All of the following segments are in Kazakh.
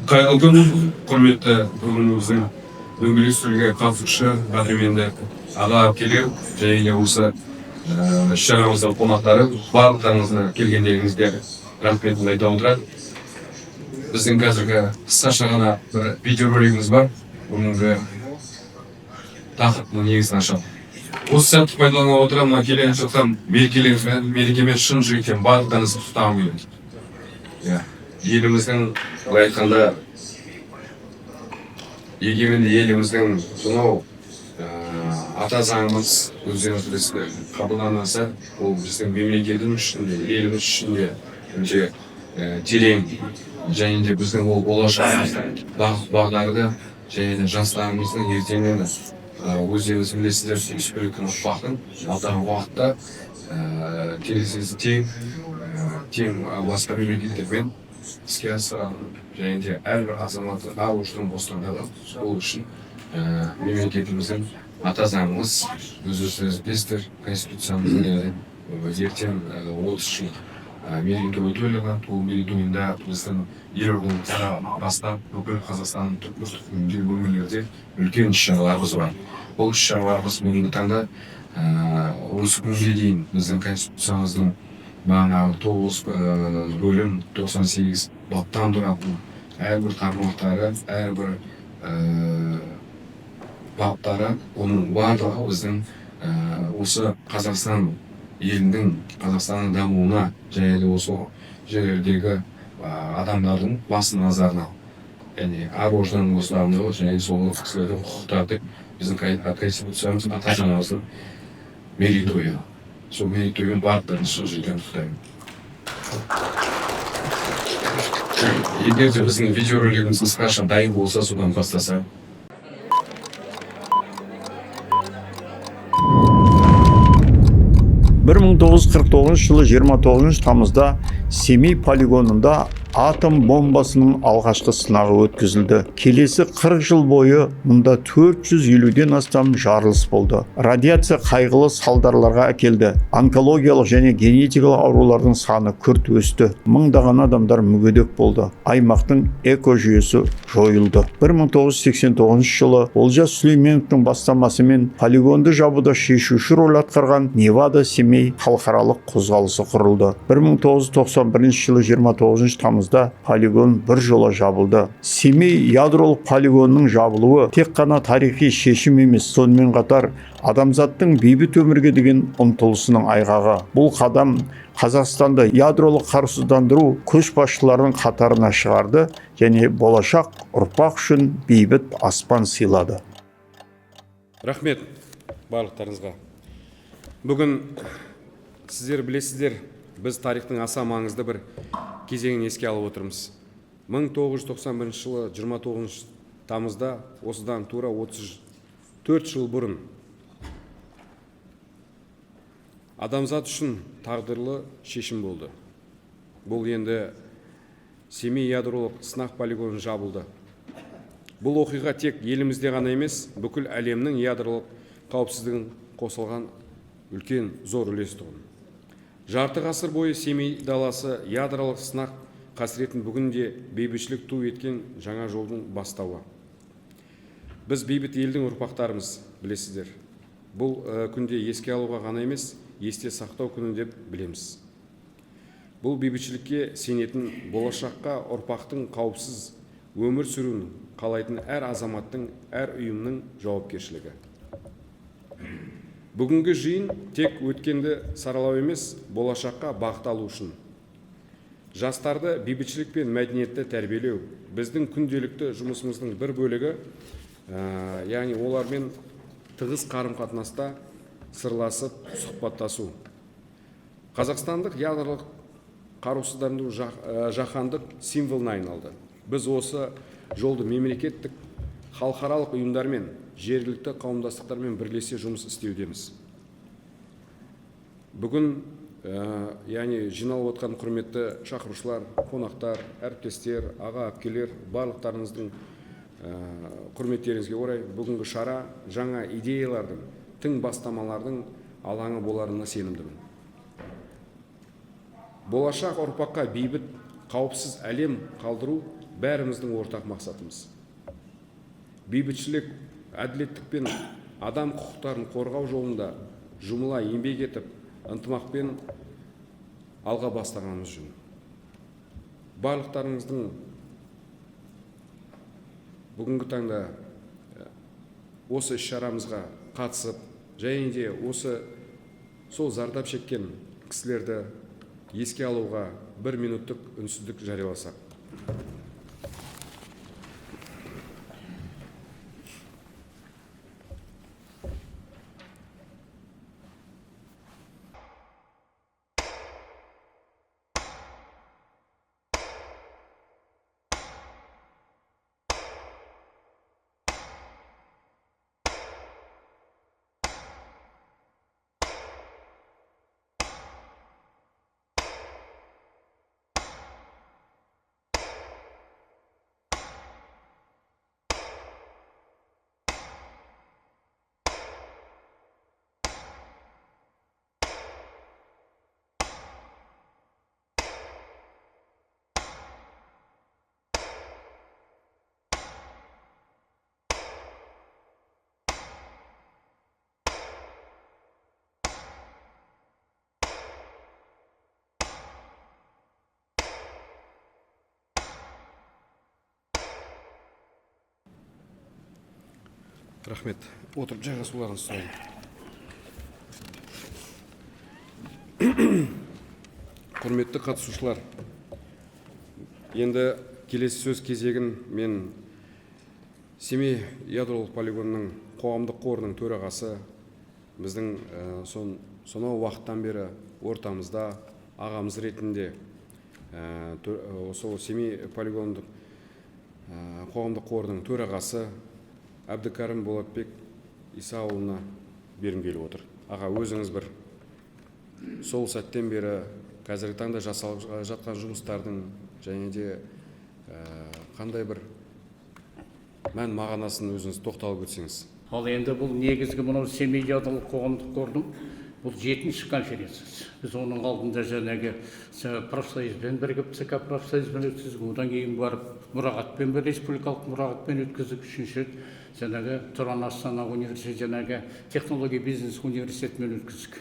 Қайырлы күн, құрметті бүгініміздің дөңгелек үстелге қатысушы қадірменді аға әпкелер және де осы іс-шарамыздың қонақтары, барлықтарыңызға келгендеріңізге рахметімді айта отыра. Біздің қазіргі қысқаша ғана бір видеоролигіміз бар. Бүгінгі тақырыптың негізін ашамын. Осы сәтті пайдалана отыра мына келе жатқан мерекемен шын жүректен барлықтарыңызды құттықтағым келеді. Еліміздің, былай айтқанда, егеменді еліміздің сонау ата заңымыз өздеріңіз білесіздер қабылданса, ол біздің мемлекетіміз үшін де, еліміз үшін де өте терең және де біздің ол болашағымызды, бағдарды және де жастарымыздың ертеңін өздеріңіз білесіздер, өскелең ұрпақтың алдағы уақытта терезесі тең басқа мемлекеттермен іске асыратын және де әрбір азаматтың ар-ұждан бостандығы ол үшін мемлекетіміздің ата заңымыз өздеріңіз білесіздер, конституциямыздың ертең 30 мерейтойы тойланған. Ол мерейтойында біздің елордамыздан бастап бүкіл Қазақстанның түкпір-түкпірінде өңірлерде үлкен іс-шараларымыз бар. Бұл іс-шараларымыз бүгінгі таңда осы күнге дейін біздің конституциямыздың бағанағы 9 бөлім 98 баптан тұратын әрбір тармақтары, әрбір баптары, оның барлығы біздің осы Қазақстан елінің, Қазақстанның дамуына және де осы жерлердегі адамдардың басын назарына, яғни ар-ождан бостандығы және сол кісілердің құқықтары біздің конституциямыздың ата заңымыздың мерейтойы. Сол мерейтоймен барлықтарын шын жүректен құттықтаймын. Егер де біздің видеоролигіміз қысқаша дайын болса, содан бастаса. 1949 жылы 29 тамызда Семей полигонында атом бомбасының алғашқы сынағы өткізілді. Келесі 40 жыл бойы мұнда 450-ден астам жарылыс болды. Радиация қайғылы салдарларға әкелді. Онкологиялық және генетикалық аурулардың саны күрт өсті. Мыңдаған адамдар мүгедек болды. Аймақтың экожүйесі жойылды. 1989 жылы Олжас Сүлейменовтің бастамасымен полигонды жабуда шешуші рөл атқарған Невада-Семей халықаралық қозғалысы құрылды. 1991 жылы 29 тамызда полигон бір жола жабылды. Семей ядролық полигонының жабылуы тек қана тарихи шешім емес, сонымен қатар адамзаттың бейбіт өмірге деген ұмтылысының айғағы. Бұл қадам Қазақстанды ядролық қарусыздандыру көшбасшыларының қатарына шығарды және болашақ ұрпақ үшін бейбіт аспан сыйлады. Рахмет барлықтарыңызға. Бүгін сіздер білесіздер, біз тарихтың аса маңызды бір кезеңін еске алып отырмыз. 1991 жылы 29 тамызда осыдан тура 34 жыл бұрын адамзат үшін тағдырлы шешім болды. Бұл енді Семей ядролық сынақ полигоны жабылды. Бұл оқиға тек елімізде ғана емес, бүкіл әлемнің ядролық қауіпсіздігін қосылған үлкен зор үлес тұғын. Жарты ғасыр бойы Семей даласы ядролық сынақ қасіретін бүгінде бейбітшілік ту еткен жаңа жолдың бастауы. Біз бейбіт елдің ұрпақтарымыз, білесіздер. Бұл күнде еске алуға ғана емес, есте сақтау күні деп білеміз. Бұл бейбітшілікке сенетін, болашаққа ұрпақтың қауіпсіз өмір сүруін қалайтын әр азаматтың, әр ұйымның жауапкершілігі. Бүгінгі жиын тек өткенді саралау емес, болашаққа бағыт алу үшін. Жастарды бейбітшілік пен мәдениетті тәрбиелеу біздің күнделікті жұмысымыздың бір бөлігі, яғни олармен тығыз қарым-қатынаста сырласып, сұхбаттасу. Қазақстандық ядролық қарусыздандыру жаһандық символына айналды. Біз осы жолды мемлекеттік, халықаралық ұйымдармен, жергілікті қауымдастықтармен бірлесе жұмыс істеудеміз. Бүгін, яғни жиналып отқан құрметті шақырушылар, қонақтар, әріптестер, аға әпкелер, барлықтарыңыздың құрметтеріңізге орай бүгінгі шара жаңа идеялардың, тың бастамалардың алаңы боларына сенімдімін. Болашақ ұрпаққа бейбіт, қауіпсіз әлем қалдыру бәріміздің ортақ мақсатымыз. Бейбітшілік, әділеттік пен адам құқықтарын қорғау жолында жұмыла еңбек етіп, ынтымақпен алға бастағанымыз жөн. Барлықтарыңыздың бүгінгі таңда осы іс-шарамызға қатысып, және де осы сол зардап шеккен кісілерді еске алуға 1 минуттық үнсіздік жарияласақ. Рахмет. Отырып жайғасуларыңызды сұраймын. Құрметті қатысушылар, енді келесі сөз кезегін мен Семей ядролық полигонының қоғамдық қорының төрағасы, біздің сонау уақыттан бері ортамызда ағамыз ретінде осы Семей полигондық қоғамдық қорының төрағасы Әбдікәрім Болатбек Исаұлына берім келіп отыр. Аға, өзіңіз бір сол сәттен бері қазіргі таңда жасалып жатқан жұмыстардың және де қандай бір мән мағынасын өзіңіз тоқталып өтсеңіз. Ал енді бұл негізгі мынау Семей ядролық қоғамдық қордың бұл 7-ші конференциясы. Біз оның алдында жаңағы профсоюзбен бірігіп, ЦК профсоюзбен өткіздік, одан кейін барып мұрағатпен, республикалық мұрағатпен өткіздік, үшінші рет жаңағы Тұран Астана университеті, жаңағы технология бизнес университетімен өткіздік.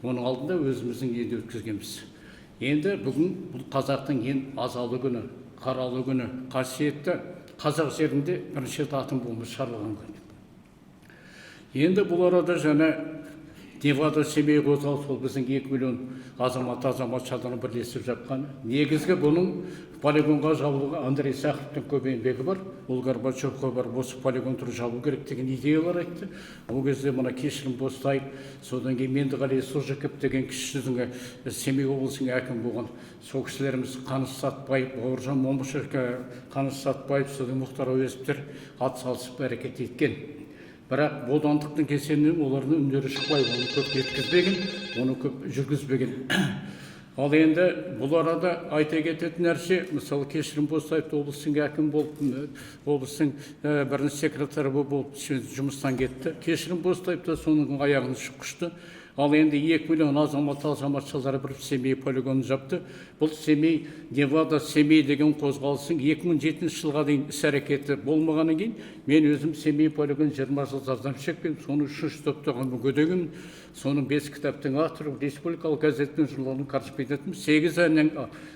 Оның алдында өзіміздің елде өткізгенбіз. Енді бүгін бұл қазақтың ең азалы күні, қаралы күні, қасиетті қазақ жерінде бірінші рет атом бомбасы шығарылған күн. Енді бұл арада жаңа Невада Семей қозғалысы, ол біздің 2 миллион азаматшадан бірлесіп жатқан. Негізгі бұның полигонға жабылуға Андрей Сахаровтың көп еңбегі бар. Ол Горбачевқа бар, осы полигон түрі жабылу керек деген идеялар айтты. Ол кезде мына Кешірім Бостаев, содан кейін Меңдіғали Сожеков деген кішісінің Семей облысының әкімі болған. Сол кісілеріміз Қаныш Сатпаев, Бауыржан Момышев, Қаныш Сатпаев, содан Мұхтар Әуезовтер атсалысып әрекет еткен. Бірақ бодандықтың кесенінен олардың үндері шықпай, оны көп жеткізбеген, оны көп жүргізбеген. Ал енді бұл арада айта кететін нәрсе, мысалы Кешірім Бостаев облыстың әкімі болып, облыстың бірінші секретары болып жұмыстан кетті. Кешірім Бостаев та соның аяғын құшты. Ал енді 2 миллион азаматшалары бір Семей полигонын жапты. Бұл Семей, Невада Семей деген қозғалысың 2007 жылға дейін іс-әрекеті болмағаннан кейін, мен өзім Семей полигон 20 жыл зардап шекпен, соның 3 топтаған мүгедегімін. Соның 5 кітаптың авторы, республикалық газеттің журналының корреспондентімін, 8 әннің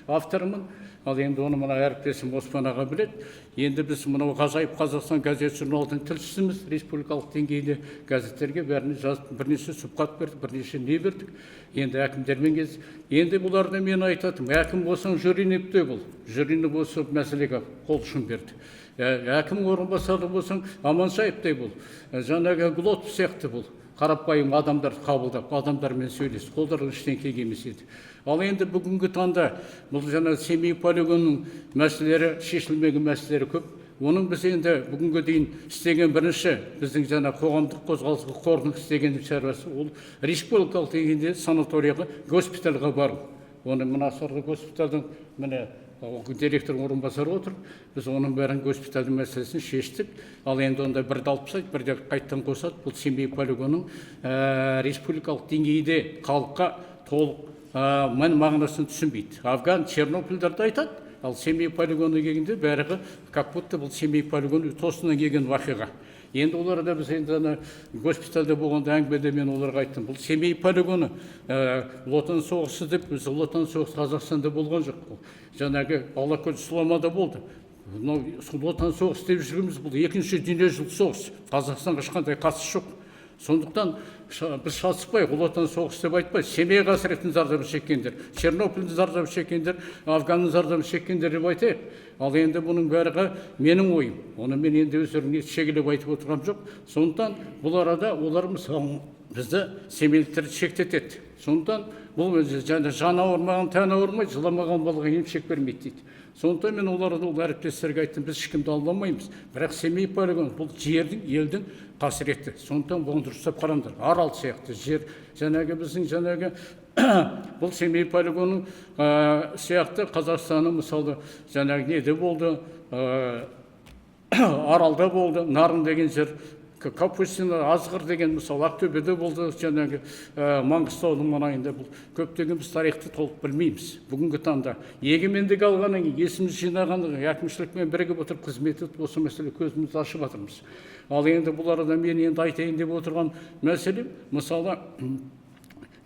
авторымын. Ал енді оны мына әріптесім Оспан аға біледі. Енді біз мынау ғажайып Қазақстан газет журналының тілшісіміз, республикалық деңгейде газеттерге бәріне жазып, бірнеше сұхбат бердік, бірнеше не бердік. Енді әкімдермен кез. Енді бұларды мен айтатым, әкім болсаң Жұриневте бол. Жұринев осы мәселеге қол ұшын берді. Әкім орынбасары болсаң Аманшаевтай бол. Жаңағы Глотов сияқты бол. Қарапайым адамдар қабылдап, адамдармен сөйлес, қолдары ештеңе емес еді. Ал енді бүгінгі таңда бұл жаңа Семей полигонының мәселелері, шешілмеген мәселелері көп. Оның біз енді бүгінгі дейін істеген бірінші біздің жаңа қоғамдық қозғалысқа қордың істеген шаруасы, ол республикалық деңгейде санаторияға, госпитальға бару. Оны мына сарғы госпитальдің міне директор орынбасары отыр. Біз оның бәрін госпитальдің мәселесін шештік. Ал енді онда бірді алып тастайды, бірде қайттан қосады. Бұл Семей полигонның республикалық деңгейде халыққа толық мән мағынасын түсінбейді. Афган, Чернобыльдерді айтады. ал Семей полигонына келгенде бәрі как будто бұл Семей полигоны тосыннан келген уақиға. Енді оларда біз енді госпитальда болғанда әңгімеде мен оларға айттым, бұл Семей полигоны ұлы отан соғысы деп, біз ұлы отан соғысы Қазақстанда болған жоқ. Жаңағы Алакөл сұламада болды. Мынау ұлы отан соғысы деп жүрміз, бұл екінші дүниежүзілік соғыс. Қазақстанға ешқандай қатысы жоқ. Сондықтан біз шатыспайық, ұлы отан соғысы деп айтпай, Семей қасіретін зардабын шеккендер, Чернобыльдің зардабын шеккендер, Афганның зардабын шеккендер деп айтайық. Ал енді бұның бәріға менің ойым. Оны мен енді өздеріне шегелеп айтып отырғам жоқ. Сондықтан бұл арада олар мысалы бізді семейліктерді шектетеді. Сондықтан бұл жаны ауырмаған тәні ауырмайды, жыламаған балаға емшек бермейді дейді. Сондықтан мен оларға ол әріптестерге айттым, біз ешкімді алдамаймыз. Бірақ Семей полигоны бұл жердің, елдің қасіреті. Сондықтан бұны дұрыстап қараңдар. Арал сияқты жер, жаңағы біздің жаңағы бұл Семей полигоны сияқты Қазақстанның мысалы жаңағы неде болды, Аралда болды, Нарын деген жер, Капустина, Азғыр деген мысалы Ақтөбеде болды, жаңағы Маңғыстаудың маңайында. Бұл көптеген біз тарихты толық білмейміз. Бүгінгі таңда егемендік алғаннан кейін есіміз жинағаннан әкімшілікпен бірігіп отырып қызмет етіп осы мәселе көзімізді ашып жатырмыз. Ал енді бұл арада мен енді айтайын деп отырған мәселе, мысалы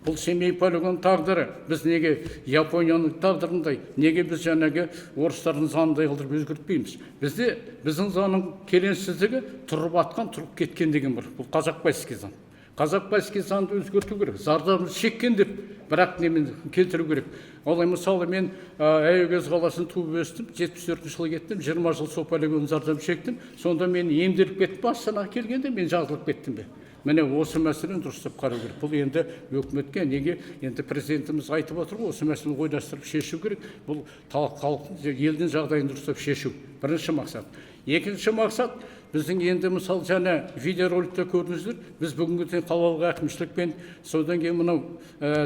бұл Семей полигон тағдыры, біз неге Японияның тағдырындай, неге біз жаңағы орыстардың заңындай қылдырып өзгертпейміз? Бізде біздің заңның келеңсіздігі тұрып атқан, тұрып кеткен деген бар. Бұл Казакбайский заң. Казакбайский заңды өзгерту керек. Зардабын шеккен деп, бірақ немен келтіру керек. Олай мысалы мен Аягөз қаласын туып өстім, 74 жылы кеттім, 20 жыл сол полигон зардабын шектім. Сонда мен емделіп кеттім, Астанаға келгенде мен жазылып кеттім бе? Міне осы мәселені дұрыстап қарау керек. Бұл енді өкіметке неге енді президентіміз айтып отыр ғой, осы мәселені ойластырып шешу керек. Бұл халықтың елдің жағдайын дұрыстап шешу. Бірінші мақсат. Екінші мақсат, біздің енді мысалы жаңа видеороликте көрдіңіздер, біз бүгінгі таңда қалалық әкімшілікпен, содан кейін мынау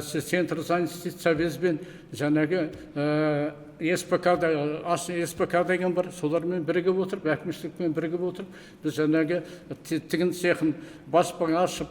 центр занятости совезбен жаңағы СПК деген бар, солармен бірігіп отырып, әкімшілікпен бірігіп отырып, біз жаңағы тігін цехын баспаң ашып,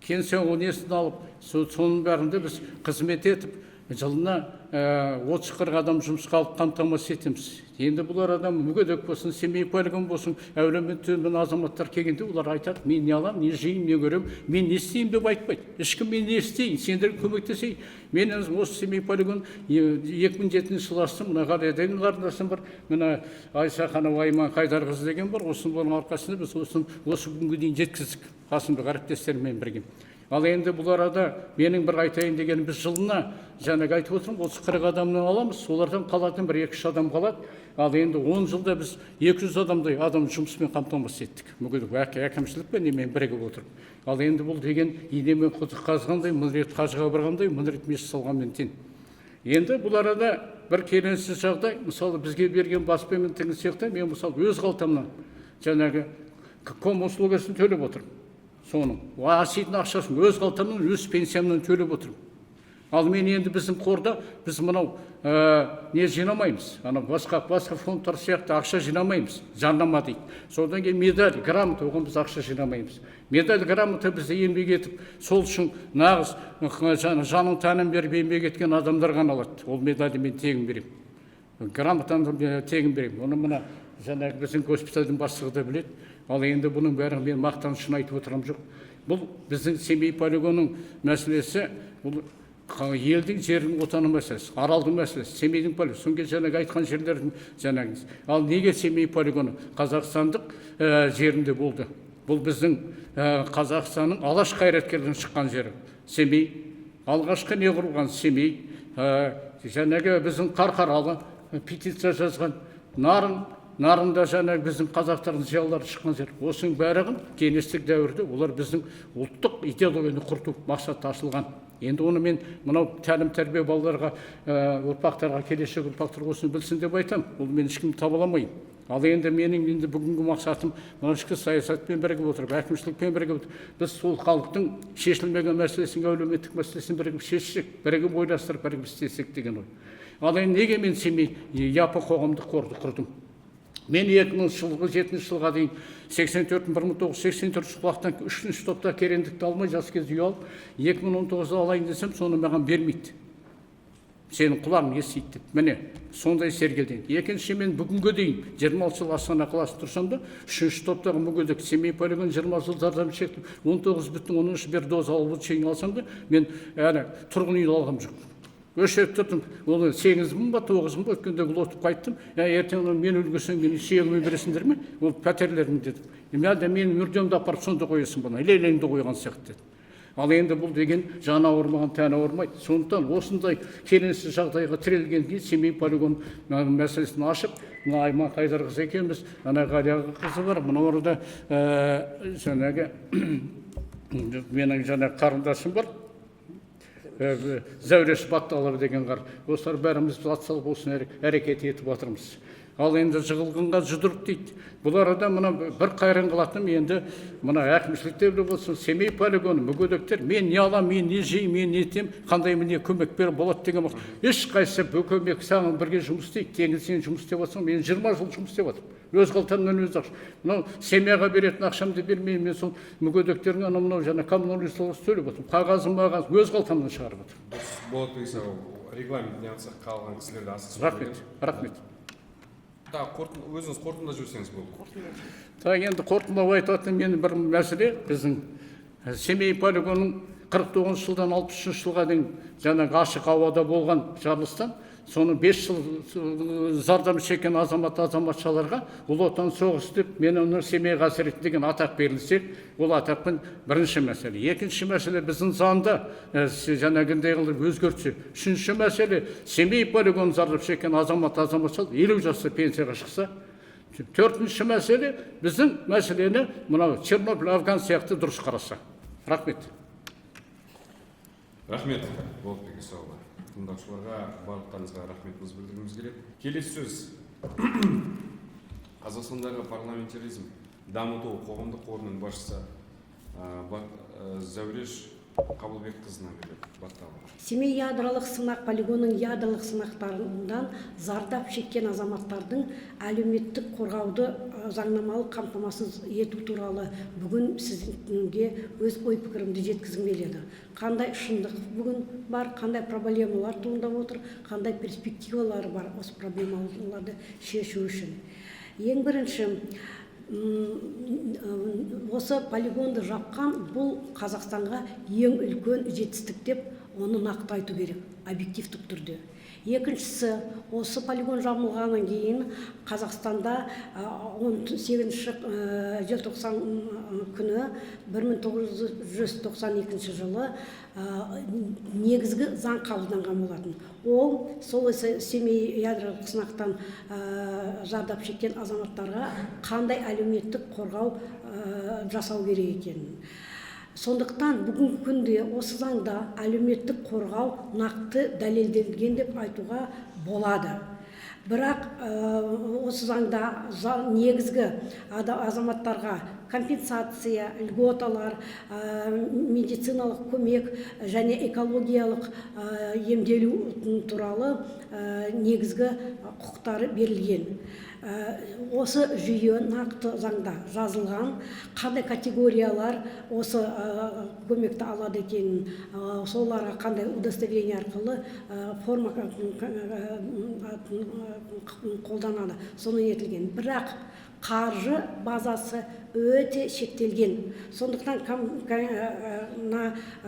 кеңсе несін алып, соның бәрінде біз қызмет етіп, жылына 30-40 адам жұмысқа алып қамтамасыз етеміз. Енді бұлар адам мүгедек болсын, Семей полигон болсын, әулемен төмен азаматтар келгенде олар айтады, мен не аламын, не жеймін, не көремін, мен не істеймін деп айтпайды. Ешкім мен не істейін, сендерге көмектесейін. Мен осы Семей полигон 2007 жылы аштым, мына Ғалия деген қарындасым бар, мына Айсаханова Айман Қайдарқызы деген бар, осының арқасында біз осы күнге дейін жеткіздік, Қасымбек әріптестермен бірге. Ал енді бұл арада менің бір айтайын дегенім, біз жылына жаңағы айтып отырмын, 30-40 адамнан аламыз, солардан қалатын бір 2-3 адам қалады. Ал енді 10 жылда біз 200 адамдай адам жұмыспен қамтамасыз еттік. Мүгедек әкімшілікпен немен бірігіп отырып. Ал енді бұл деген инемен құдық қазғандай, мың рет қажыға барғандай, мың рет мешіт салғанмен тең. Енді бұл арада бір келеңсіз жағдай, мысалы бізге берген баспамен тігін цехта мен мысалы өз қалтамнан жаңағы ком услугасын төлеп отырмын. Соның асидің ақшасын өз қалтамнан, өз пенсиямнан төлеп отырмын. Ал мен енді біздің қорда біз мынау не жинамаймыз, басқа фондтар сияқты ақша жинамаймыз, жарнама дейді. Содан кейін медаль, грамота, оған біз ақша жинамаймыз. Медаль, грамота бізді еңбек етіп, сол үшін нағыз жанын тәнін беріп еңбек еткен адамдар ғана алады. Ол медальді мен тегін беремін. Грамотаны тегін беремін. Оны мына жаңағы біздің госпитальдің бастығы да біледі. Ал енді бұның бәрі мен мақтанышын айтып отырам жоқ. Бұл біздің Семей полигонының мәселесі, бұл елдің жердің отаны мәселесі, Аралдың мәселесі, Семейдің полигоны. Соңғы жаңағы айтқан жерлердің жаңағы. Ал неге Семей полигоны Қазақстандық жерінде болды? Бұл біздің Қазақстанның алаш қайраткерден шыққан жері. Семей, алғашқы не құрған Семей, жаңағы біздің Қарқаралы петиция жазған, Нарында жаңағы біздің қазақтардың зиялылары шыққан жер. Осының бәрін кеңестік дәуірде олар біздің ұлттық идеологияны құрту мақсаты ашылған. Енді оны мен мынау тәлім-тәрбие балаларға, ұрпақтарға, келешек ұрпақтар осыны білсін деп айтам. Ол мен ешкімді таба алмаймын. Ал енді менің енді бүгінгі мақсатым мына ішкі саясатпен бірігіп отырып, әкімшілікпен бірігіп отырып, біз сол халықтың шешілмеген мәселесін, әлеуметтік мәселесін бірігіп шешсек, бірігіп ойластырып, бірігіп істесек деген ой. Ал енді неге мен Семей Япы қоғамдық қорды құрдым? Мен 2007 жылға дейін 1984 жылақтан 3-ші топта керендікті алмай жас кезде үй алып, 2019 алайын десем, соны маған бермейді. сенің құлағың естиді деп. Міне сондай сергелден. Екінші, мен бүгінге дейін 20 жыл Астана қаласы тұрсам да, 3-ші топтағы мүгедек Семей полигон 20 жыл зардап шекті. 19,13 бір доза алып шейін алсам да, мен тұрғын үйді алғам жоқ. Өшеп тұрдым, оны 8 мың ба, 9 мың ба, өткенде ұлытып қайттым. Ертең мен өлгесен кейін сүйегіме бересіңдер ме? Ол пәтерлерім дедім. Мен мүрдемді апарып сонда қоясың бұны, лейлеңді қойған сияқты деді. Ал енді бұл деген жаны ауырмаған тәні ауырмайды. Сондықтан осындай келеңсіз жағдайға тірелген кейін Семей полигон мәселесін ашып, Айман Қайдарқызы екеуміз, Ғалия қызы бар, мына орында жаңағы менің қарындасым бар. Зәуреш Батталов деген қар. Осылар бәріміз атсалып осыны әрекет етіп жатырмыз. Ал енді жығылғанға жұдырық дейді. Бұл арада мына бір қайран қылатыным, енді мына әкімшілікте болсын, Семей полигоны, мүгедектер, мен не алам, мен не жеймін, мен не етем, қандай міне көмек беріп болады деген мақсат. Ешқайсысы бұл көмек саған бірге жұмыс істейді. Тегін сен жұмыс істеп жатсаң, мен 20 жыл жұмыс істеп жатырмын. Өз қалтамнан өз ақша. Мынау семьяға беретін ақшамды бермеймін, мен сол мүгедектердің мынау жаңа коммуналдық саласы төлеп отырмын. Қағазым өз қалтамнан шығарып отырмын. Болат регламентіне алсақ қалған кісілерді асықсыз. Рахмет. Өзіңіз қорытындылап жүрсеңіз болды. Енді қорытындылап айтатын мен бір мәселе, біздің Семей полигонының 49 жылдан 63 жылға дейін жаңағы ашық ауада болған жарылыстан, соны 5 жыл зардап шеккен азаматшаларға ұлы отан соғысы деп мен оны Семей қасіреті деген атақ берілсе, ол атақпен бірінші мәселе. Екінші мәселе, біздің заңда жаңағындай қылып өзгертсе. Үшінші мәселе, Семей полигон зардап шеккен азаматшал 50 жаста пенсияға шықса. Төртінші мәселе, біздің мәселені мынау Чернобыль, Афган сияқты дұрыс қараса. Рахмет. Рахмет, Болатбек Исаұлы. Тыңдаушыларға барлықтарыңызға рахметімізді білдіргіміз келеді. Келесі сөз Қазақстандағы парламентаризм дамыту қоғамдық қорының басшысы Зәуреш Қабылбекқызына беріледі. Семей ядролық сынақ полигонының ядролық сынақтарынан зардап шеккен азаматтардың әлеуметтік қорғауды заңнамалық қамтамасыз ету туралы бүгін сізге өз ой пікірімді жеткізгім келеді. Қандай шындық бүгін бар, қандай проблемалар туындап отыр, қандай перспективалары бар осы проблемаларды шешу үшін. Ең бірінші, осы полигонды жапқан бұл Қазақстанға ең үлкен жетістік деп оны нақты айту керек, объективтік түрде. Екіншісі, осы полигон жабылғаннан кейін Қазақстанда 18 желтоқсан күні 1992 жылы негізгі заң қабылданған болатын. Ол сол Семей ядролық сынақтан зардап шеккен азаматтарға қандай әлеуметтік қорғау жасау керек екенін. Сондықтан бүгінгі күнде осы заңда әлеуметтік қорғау нақты дәлелденген деп айтуға болады. Бірақ осы заңда негізгі азаматтарға компенсация, льготалар, медициналық көмек және экологиялық емделу туралы негізгі құқықтары берілген. Осы жүйе нақты заңда жазылған, қандай категориялар осы көмекті алады екенін, соларға қандай удостоверение арқылы форма қолданады, соны етілген. Бірақ қаржы базасы өте шектелген. Сондықтан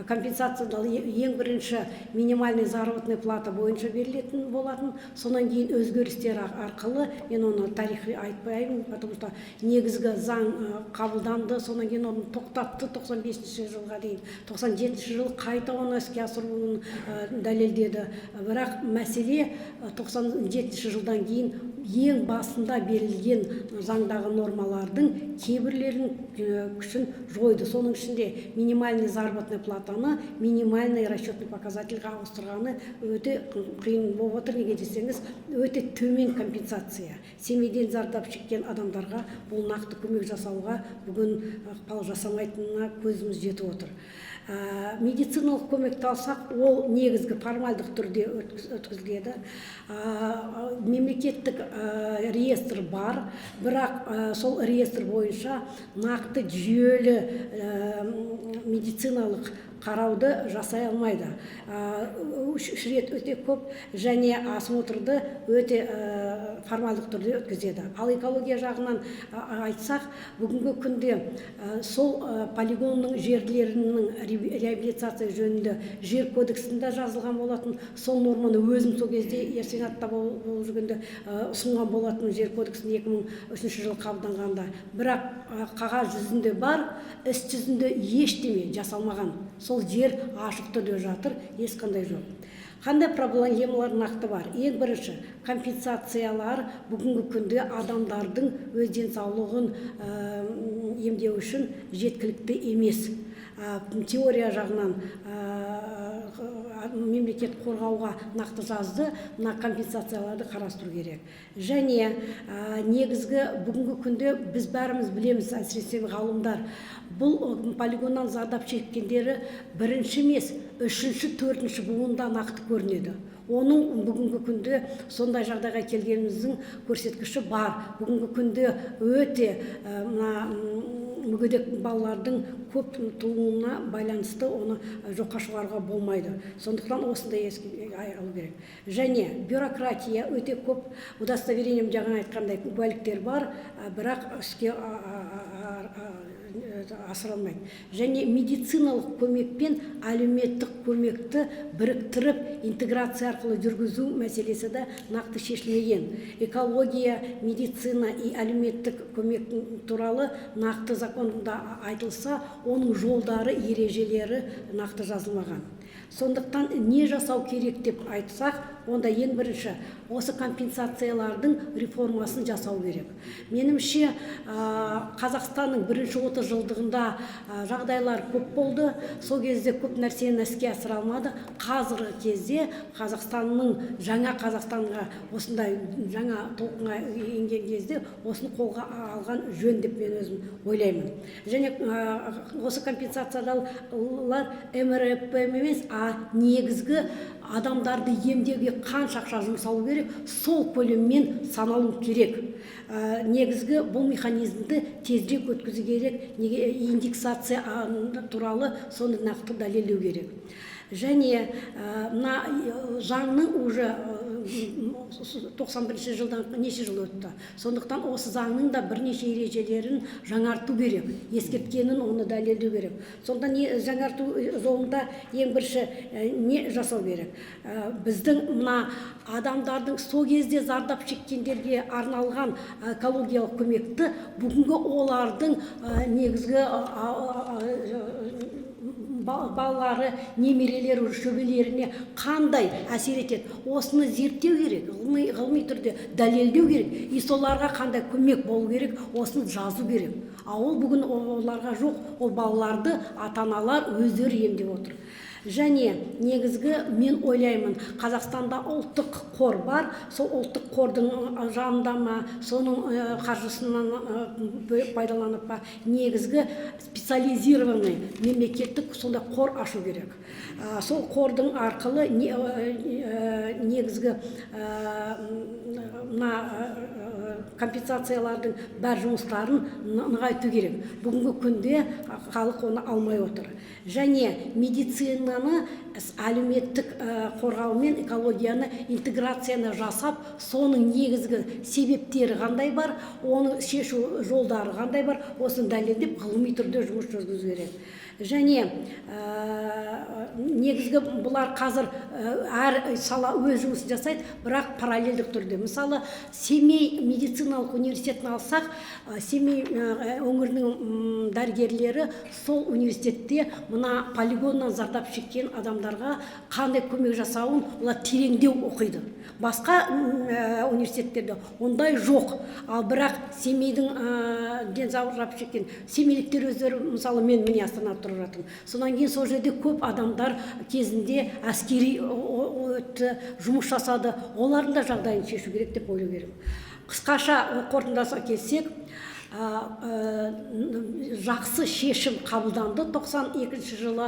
компенсация ең бірінші минимальный заработная плата бойынша берілетін болатын. Сонан кейін өзгерістер арқылы, мен оны тарихи айтпаймын, потому что негізгі заң қабылданды, сонан кейін оны тоқтатты 95 жылға дейін. 97 жыл қайта оны іске асыруын дәлелдеді. Бірақ мәселе 97 жылдан кейін ең басында берілген заңдағы нормалардың кейбірлерін күшін жойды. Соның ішінде минимальный заработная платаны минимальный расчетный показательға ауыстырғаны өте қиын болып отыр. Неге десеңіз, өте төмен компенсация. Семейден зардап шеккен адамдарға бұл нақты көмек жасауға бүгін ықпал жасамайтынына көзіміз жетіп отыр. Медициналық көмекті алсақ, ол негізгі формальдық түрде өткізіледі. Мемлекеттік реестр бар, бірақ сол реестр бойынша нақты жүйелі медициналық қарауды жасай алмайды. Үш рет өте көп және осмотрды өте формалдық түрде өткізеді. Ал экология жағынан айтсақ, бүгінгі күнде сол полигонның жерлерінің реабилитация жөнінде жер кодексінде жазылған болатын. Сол норманы өзім сол кезде Сенатта болып жүргенде ұсынған болатын жер кодексінде 2003 жылы қабылданғанда. Бірақ қағаз жүзінде бар, іс жүзінде ештеме жасалмаған. Сол жер ашық түрде жатыр, ешқандай жоқ. Қандай проблемалар нақты бар? Ең бірінші, компенсациялар бүгінгі күнде адамдардың өз денсаулығын емдеу үшін жеткілікті емес. Теория жағынан мемлекет қорғауға нақты жазды, мына компенсацияларды қарастыру керек. Және негізгі бүгінгі күнде біз бәріміз білеміз, әсіресе ғалымдар, бұл полигоннан зардап шеккендері бірінші емес, үшінші, төртінші буында нақты көрінеді. Оның бүгінгі күнде сондай жағдайға келгеніміздің көрсеткіші бар. Бүгінгі күнде өте мүгедек балалардың көп тууына байланысты оны жоққа шығаруға болмайды. Сондықтан осындай алу керек. Және бюрократия өте көп, удостоверением жаңа айтқандай куәліктер бар, бірақ іске асырылмайды. Және медициналық көмек пен әлеуметтік көмекті біріктіріп, интеграция арқылы жүргізу мәселесі де нақты шешілмеген. Экология, медицина и әлеуметтік көмек туралы нақты законда айтылса, оның жолдары, ережелері нақты жазылмаған. Сондықтан не жасау керек деп айтсақ, онда ең бірінші осы компенсациялардың реформасын жасау керек. Меніңше, Қазақстанның бірінші 30 жылдығында жағдайлар көп болды. Сол кезде көп нәрсені іске асыра алмады. Қазіргі кезде Қазақстанның жаңа Қазақстанға осындай жаңа толқынға енген кезде осыны қолға алған жөн деп мен өзім ойлаймын. Және осы компенсациялар МРП емес, негізгі адамдарды емдеуге қанша ақша жұмсалу керек, сол көлеммен саналу керек. Негізгі бұл механизмді тезірек өткізу керек, индексация туралы соны нақты дәлелдеу керек. Және заңның уже 91 жылдан неше жыл өтті. Сондықтан осы заңның да бірнеше ережелерін жаңарту керек. Ескерткенін оны дәлелдеу керек. Сонда жаңарту жолында ең бірінші не жасау керек? Біздің мына адамдардың сол кезде зардап шеккендерге арналған экологиялық көмекті бүгінгі олардың негізгі балалары, немерелері, шөбелеріне қандай әсер етеді? Осыны зерттеу керек, ғылыми түрде дәлелдеу керек. И соларға қандай көмек болу керек, осыны жазу керек. Ол бүгін оларға жоқ, ол балаларды ата-аналар өздері емдеп отыр. Және негізгі мен ойлаймын, Қазақстанда ұлттық қор бар, сол ұлттық қордың жанында ма, соның қаржысынан пайдаланып па, негізгі специализированный мемлекеттік сонда қор ашу керек. Сол қордың арқылы негізгі компенсациялардың бәр жұмыстарын нығайту керек. Бүгінгі күнде халық оны алмай отыр. Және медицинаны, әлеуметтік қорғау мен экологияны интеграцияны жасап, соның негізгі себептері қандай бар, оның шешу жолдары қандай бар, осыны дәлелдеп ғылыми түрде жұмыс жүргізу керек. Және негізгі бұлар қазір әр сала өз жұмысын жасайды, бірақ параллельдік түрде. Мысалы, Семей медициналық университетін алсақ, Семей өңірінің дәрігерлері сол университетте мына полигоннан зардап шеккен адамдарға қандай көмек жасауын олар тереңдеу оқиды. Басқа университеттерде ондай жоқ. Ал бірақ Семейдің зардап шеккен семейліктер өздері, мысалы мен міне Астанада тұрып жатырмын. Сонан кейін сол жерде көп адамдар кезінде әскери жұмыс жасады. Олардың да жағдайын шешу керек деп ойлау керек. Қысқаша қорытындыға келсек, жақсы шешім қабылданды 92 жылы,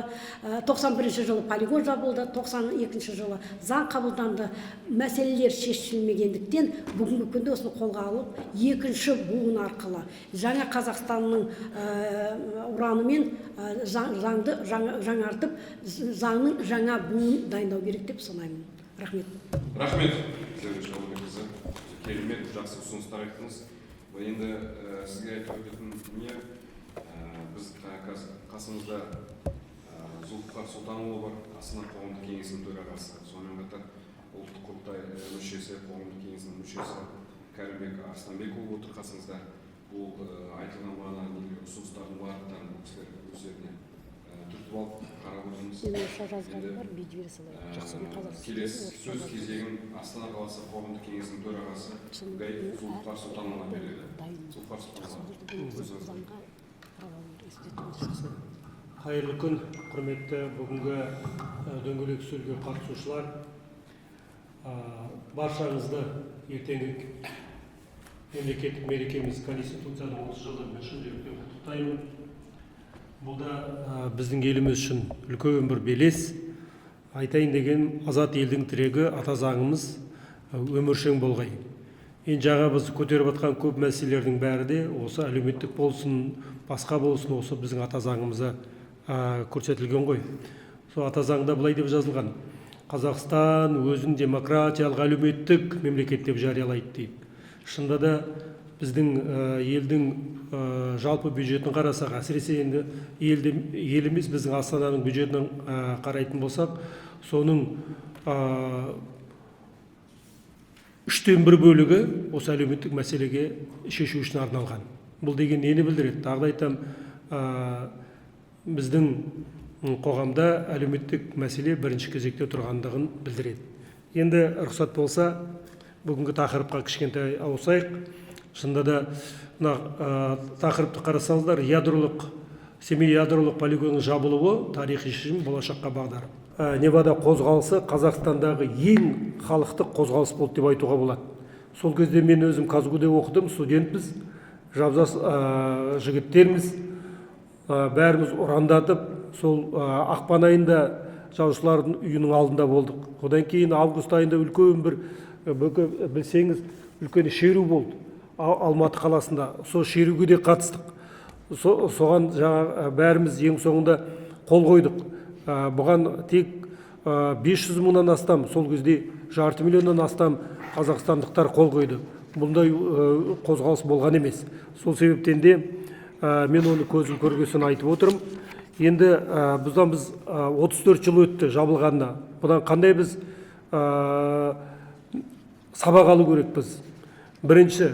91 жылы полигон жабылды, 92 жылы заң қабылданды. Мәселелер шешілмегендіктен бүгінгі күнде осыны қолға алып, екінші буын арқылы жаңа Қазақстанның ұранымен заңды жаңартып, заңның жаңа буын дайындау керек деп санаймын. Рахмет. Рахмет, Зәуреш Қалыбекқызы. Керемет, жақсы ұсыныстар айттыңыз. Енді сізге айтып өтетін дүние, біз қасымызда Зұлпықар Сұлтанұлы бар, Астана қоғамдық кеңесінің төрағасы, сонымен қатар ұлттық құрылтай мүшесі, қоғамдық кеңесінің мүшесі Кәрімбек Арыстанбекұлы отыр қасымызда. Бұл айтылған бағана ұсыныстардың барлықтарын бұл кісілер өздеріне түртіп алып қарап отырмыз. Келесі сөз кезегін Астана қаласы қоғамдық кеңесінің төрағасы Зұлпықар Сұлтанұлына береді. Зұлпықар Сұлтанұлы. Қайырлы күн, құрметті бүгінгі дөңгелек үстелге қатысушылар. Баршаңызды ертеңгі мемлекеттік мерекеміз Конституцияның 30 жылдығымен шын жүректен құттықтаймын. Бұл да біздің еліміз үшін үлкен бір белес. Айтайын деген азат елдің тірегі ата заңымыз өміршең болғай. Енді жаңа біз көтеріп атқан көп мәселелердің бәрі де осы әлеуметтік болсын, басқа болсын, осы біздің ата заңымызда көрсетілген ғой. Сол ата заңда былай деп жазылған: Қазақстан өзін демократиялық әлеуметтік мемлекет деп жариялайды дейді. Шынында да біздің елдің жалпы бюджетін қарасақ, әсіресе енді еліміз біздің Астананың бюджетінің қарайтын болсақ, соның 1/3 бөлігі осы әлеуметтік мәселеге шешу үшін арналған. Бұл деген нені білдіреді? Тағы да айтам, біздің қоғамда әлеуметтік мәселе бірінші кезекте тұрғандығын білдіреді. Енді рұқсат болса, бүгінгі тақырыпқа кішкентай ауысайық. Шынында да тақырыпты қарасаңыздар, Семей ядролық полигонның жабылуы тарихи шешім, болашаққа бағдар. Невада қозғалысы Қазақстандағы ең халықтық қозғалыс болды деп айтуға болады. Сол кезде мен өзім Казгуде оқыдым, студентпіз, жабзас жігіттерміз, бәріміз ұрандатып, сол ақпан айында жазушылардың үйінің алдында болдық. Одан кейін август айында үлкен бір, білсеңіз, үлкен шеру болды Алматы қаласында. Сол шеруге де қатыстық. Соған бәріміз ең соңында қол қойдық. Бұған тек 500 мыңнан астам, сол кезде 500 миллионнан астам қазақстандықтар қол қойды. Бұндай қозғалыс болған емес. Сол себептен де мен оны көзім көргесін айтып отырмын. Енді бұдан біз 34 жыл өтті жабылғанда. Бұдан қандай біз сабақ алу керекпіз? Бірінші,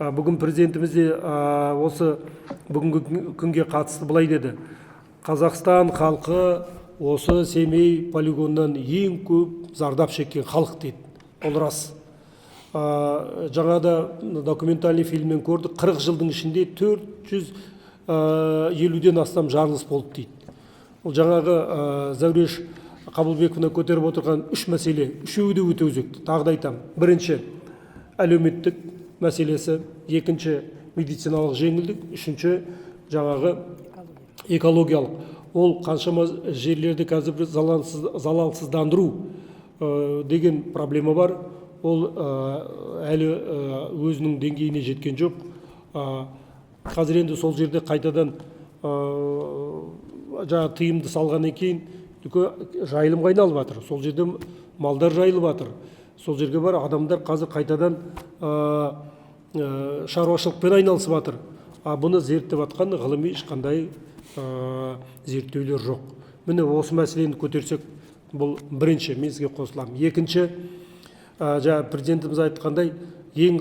бүгін президентіміз де осы бүгінгі күнге қатысты былай деді: Қазақстан халқы осы Семей полигонынан ең көп зардап шеккен халық дейді. Ол рас. Жаңада документальный фильммен көрдік, 40 жылдың ішінде 450-ден астам жарылыс болды дейді. Ол жаңағы Зәуреш Қабылбековна көтеріп отырған 3 мәселе, үшеуі де өте өзекті. Тағы да айтамын. Бірінші, әлеуметтік мәселесі, екінші, медициналық жеңілдік, үшінші, жаңағы экологиялық. Ол қаншама жерлерді қазір залалсыздандыру деген проблема бар. Ол әлі өзінің деңгейіне жеткен жоқ. Қазір енді сол жерде қайтадан тыйымды салғаннан кейін жайылым айналып жатыр. Сол жерде малдар жайылып жатыр. Сол жерге бар адамдар қазір қайтадан шаруашылықпен айналысып жатыр. Бұны зерттеп жатқан ғылыми ешқандай зерттеулер жоқ. Міне осы мәселені көтерсек, бұл бірінші, мен сізге қосыламын. Екінші, президентіміз айтқандай, ең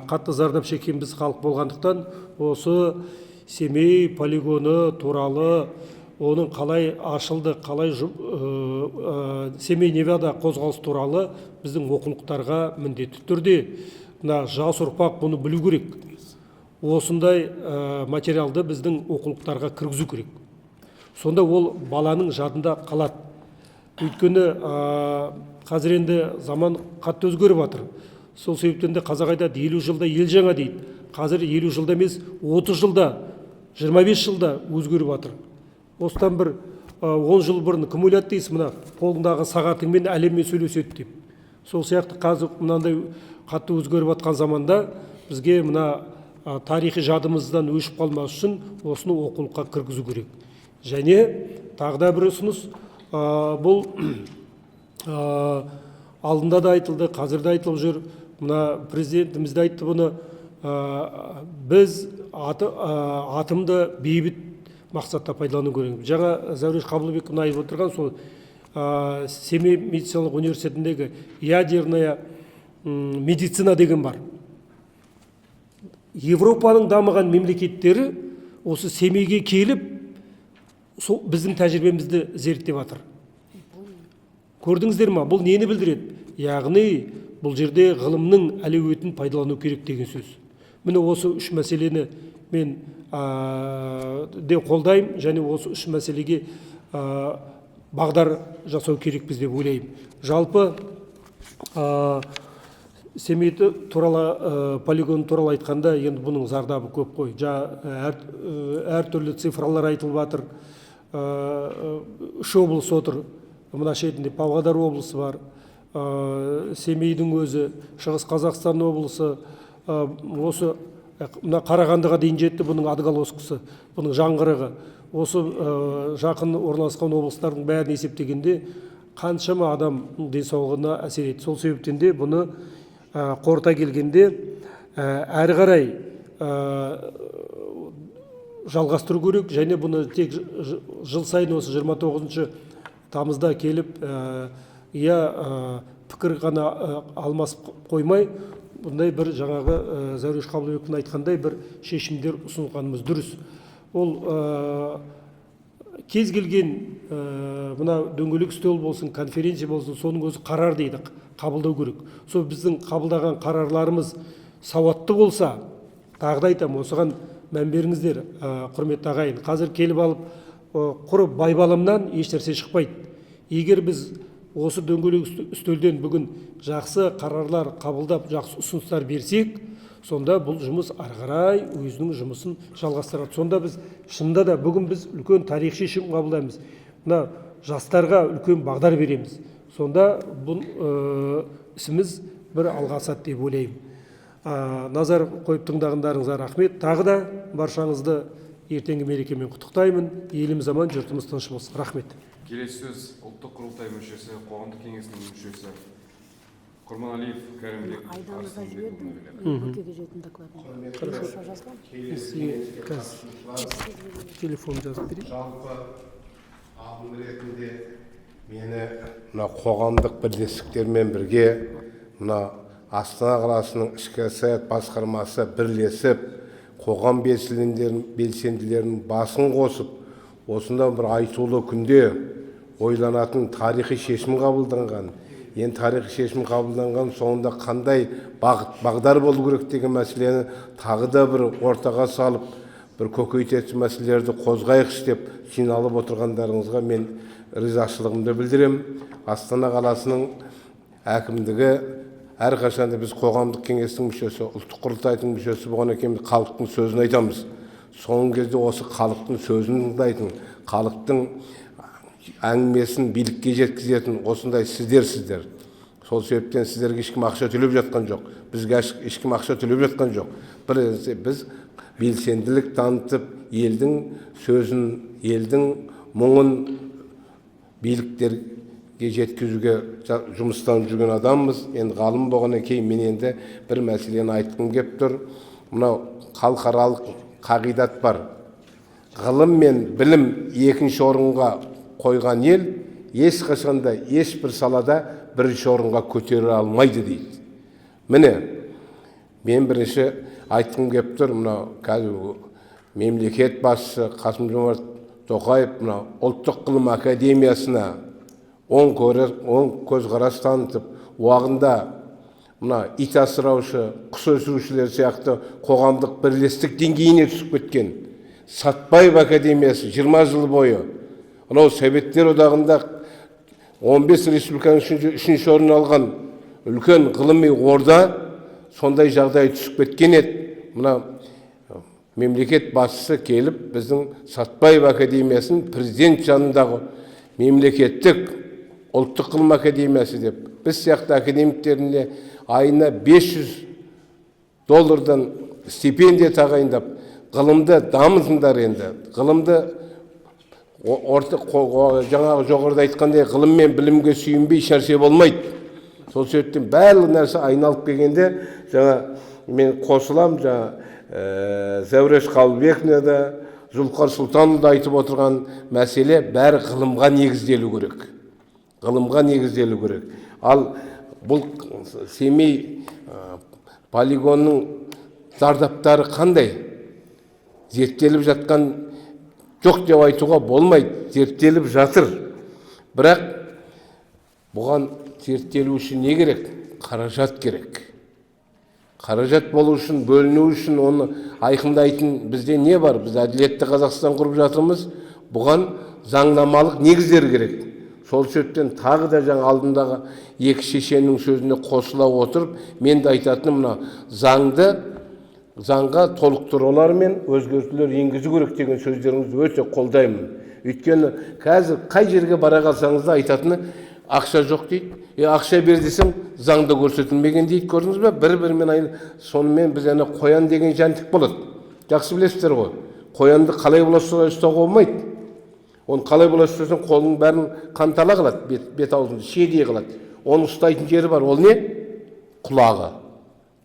қатты зардап шеккен біз халық болғандықтан, осы Семей полигоны туралы, оның қалай ашылды, қалай Семей Невада қозғалыс туралы біздің оқулықтарға міндетті түрде жас ұрпақ бұны білу керек. Осындай материалды біздің оқулықтарға кіргізу керек. Сонда ол баланың жадында қалады. Өйткені қазір енді заман қатты өзгеріп жатыр. Сол себептен де қазақ айтады 50 жылда ел жаңа дейді. Қазір 50 жылда емес 30 жылда 25 жылда өзгеріп жатыр. Осыдан бір 10 жыл бұрын кім ойлады дейсіз, мына қолыңдағы сағатыңмен әлеммен сөйлеседі деп. Сол сияқты қазір мынандай қатты өзгеріп жатқан заманда бізге мына тарихи жадымыздан өшіп қалмас үшін осыны оқулыққа кіргізу керек. Және тағы да бір ұсыныс, бұл алдында да айтылды, қазір де айтылып жүр. Мына президентіміз де айтты бұны. Біз атомды бейбіт мақсатта пайдалану керек. Жаңа Зәуреш Қабылбек айтып отырған сол Семей медициналық университетіндегі ядерная медицина деген бар. Европаның дамыған мемлекеттері осы Семейге келіп, біздің тәжірибемізді зерттеп жатыр. Көрдіңіздер ма? Бұл нені білдіреді? Яғни бұл жерде ғылымның әлеуетін пайдалану керек деген сөз. Міне осы үш мәселені мен де қолдаймын, және осы үш мәселеге бағдар жасау керекпіз деп ойлаймын. Жалпы Семей туралы, полигон туралы айтқанда, енді бұның зардабы көп қой. Әртүрлі цифралар айтылып жатыр. Үш облыс отыр. Мына шетінде Павлодар облысы бар. Семейдің өзі, Шығыс Қазақстан облысы, осы мына Қарағандыға дейін жетті бұның Адгалоскысы, бұның жаңғырығы. Осы жақын орналасқан облыстардың бәрін есептегенде қаншама адам денсаулығына әсер етті. Сол себептен де бұны қорыта келгенде әрі қарай жалғастыру керек, және бұны тек жыл сайын осы 29 тамызда келіп пікір ғана алмасып қоймай, бұндай бір жаңағы Зәуреш Қабылбектің айтқандай бір шешімдер ұсынғанымыз дұрыс. Ол кез келген мына дөңгелек үстел болсын, конференция болсын, соның өзі қарар дейді, қабылдау керек. Сол біздің қабылдаған қарарларымыз сауатты болса, тағы да айтамын, осыған мән беріңіздер, құрметті ағайын. Қазір келіп алып, құрып байбаламнан ешнәрсе шықпайды. Егер біз осы дөңгелек үстелден бүгін жақсы қарарлар қабылдап, жақсы ұсыныстар берсек, сонда бұл жұмыс ары қарай өзінің жұмысын жалғастырады. Сонда біз шынында да бүгін біз үлкен тарихи шешім қабылдаймыз. Мына жастарға үлкен бағдар береміз. Сонда бұл ісіміз бір алға асады деп ойлаймын. Назар қойып тыңдағандарыңызға рахмет. Тағы да баршаңызды ертеңгі мерекемен құттықтаймын. Еліміз аман, жұртымыз тыныш болсын. Рахмет. Келесі сөз ұлттық құрылтай мүшесі, қоғамдық кеңестің мүшесі Құрманалиев Кәрімбек. Айданызға жібердім, өлкеге жетін докладын. Хорошо жазған? Телефон жазып берейін. Жалпы алдын ретінде мені мына қоғамдық бірлестіктермен бірге мына Астана қаласының ішкі саясат басқармасы бірлесіп, қоғам белсенділерінің басын қосып, осында бір айтулы күнде ойланатын тарихи шешім қабылданған. Енді тарихи шешім қабылданған соңында қандай бағдар болу керек деген мәселені тағы да бір ортаға салып, бір көкейтетін мәселелерді қозғайықшы деп жиналып отырғандарыңызға мен ризашылығымды білдіремін. Астана қаласының әкімдігі әрқашанда біз қоғамдық кеңестің мүшесі, ұлттық құрылтайдың мүшесі болғаннан кейін халықтың сөзін айтамыз. Соңғы кезде осы халықтың сөзін тыңдайтын, халықтың әңгімесін билікке жеткізетін осындай сіздерсіздер. Сол себептен сіздерге ешкім ақша төлеп жатқан жоқ. Бізге ешкім ақша төлеп жатқан жоқ. Біз белсенділік танытып, елдің сөзін, елдің мұңын биліктерге жеткізуге жұмыстан жүрген адамбыз. Енді ғалым болғаннан кейін мен енді бір мәселені айтқым келіп тұр. Мынау халықаралық қағидат бар. Ғылым мен білім екінші орынға қойған ел ешқашанда ешбір салада бірінші орынға көтере алмайды дейді. Міне, мен бірінші айтқым келіп тұр, мынау қазір мемлекет басшысы Қасым-Жомарт Тоқаев мынау ұлттық ғылым академиясына оң көзқарас танытып, уағында мына ит асыраушы, құс өсірушілер сияқты қоғамдық бірлестік деңгейіне түсіп кеткен Сатпаев академиясы 20 жыл бойы мынау Советтер одағында 15 республиканың үшінші орын алған үлкен ғылыми орда сондай жағдай түсіп кеткен еді. Мына мемлекет басшысы келіп біздің Сатпаев академиясын президент жанындағы мемлекеттік ұлттық ғылым академиясы деп, біз сияқты академиктеріне айына $500 стипендия тағайындап, ғылымды дамытыңдар енді. Ғылымды жаңағы жоғарыда айтқандай ғылым мен білімге сүйінбей ешнәрсе болмайды. Сол себептен барлық нәрсе айналып келгенде, жаңа мен қосылам, жаңа Зәуреш Қалыбековна да, Зұлқар Сұлтанұлы да айтып отырған мәселе бәрі ғылымға негізделу керек. Ғылымға негізделу керек. Ал бұл Семей полигонның зардаптары қандай? Зерттеліп жатқан жоқ деп айтуға болмайды, зерттеліп жатыр. Бірақ бұған зерттелу үшін не керек? Қаражат керек. Қаражат болу үшін, бөліну үшін оны айқындайтын бізде не бар? Біз әділетті Қазақстан құрып жатырмыз. Бұған заңнамалық негіздер керек. Сол себептен тағы да жаңа алдымдағы екі шешеннің сөзіне қосыла отырып, мен де айтатыным мына заңға толықтырулар мен өзгертулер енгізу керек деген сөздеріңізді өте қолдаймын. Өйткені қазір қай жерге бара қалсаңыз да айтатыны ақша жоқ дейді. Ақша бер десем заңда көрсетілмеген дейді, көрдіңіз бе? Бір-бірімен сонымен біз ана қоян деген жәндік болады. Жақсы білесіздер ғой. Қоянды қалай болса ұстауға болмайды. Оны қалай болса ұстасаң қолының бәрін қантала қалады, бет аузын шедей қалады. Оны ұстайтын жері бар. Ол не? Құлағы.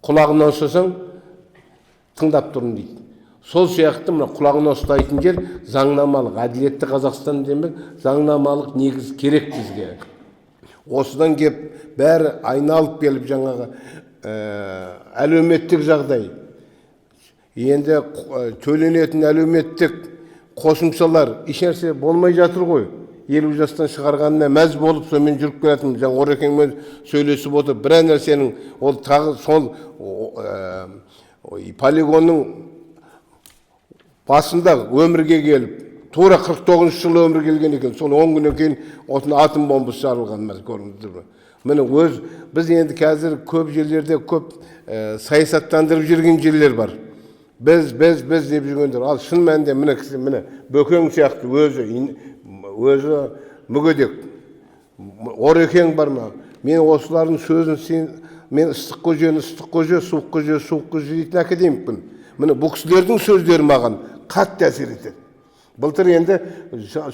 Құлағынан ұстасаң тыңдап тұрын дейді. Сол сияқты мына құлағына ұстайтын жер заңнамалық, әділетті Қазақстан демек, заңнамалық негіз керек бізге. Осыдан кеп бәрі айналып келіп жаңағы әлеуметтік жағдай. Енді төленетін әлеуметтік қосымшалар ешнәрсе болмай жатыр ғой. 50 жастан шығарғанына мәз болып сонымен жүріп келетін. Жаңа Орекеңмен сөйлесіп отыр. Бір нәрсенің ол тағы сол полигонның басында өмірге келіп, тура 49 жылы өмір келген екен. Соны 10 күннен кейін осыны атом бомбасы жарылған, көрдіңіздер ме? Міне біз енді қазір көп жерлерде көп саясаттандырып жүрген жерлер бар. Біз деп жүргендер. Ал шын мәнінде міне Бөкең сияқты өзі мүгедек. Орекең бар ма? Мен осылардың сөзін мен ыстық көжені ыстық көже, суық көже суық көже дейтін академикпін. Міне бұл кісілердің сөздері маған қатты әсер етеді. Былтыр енді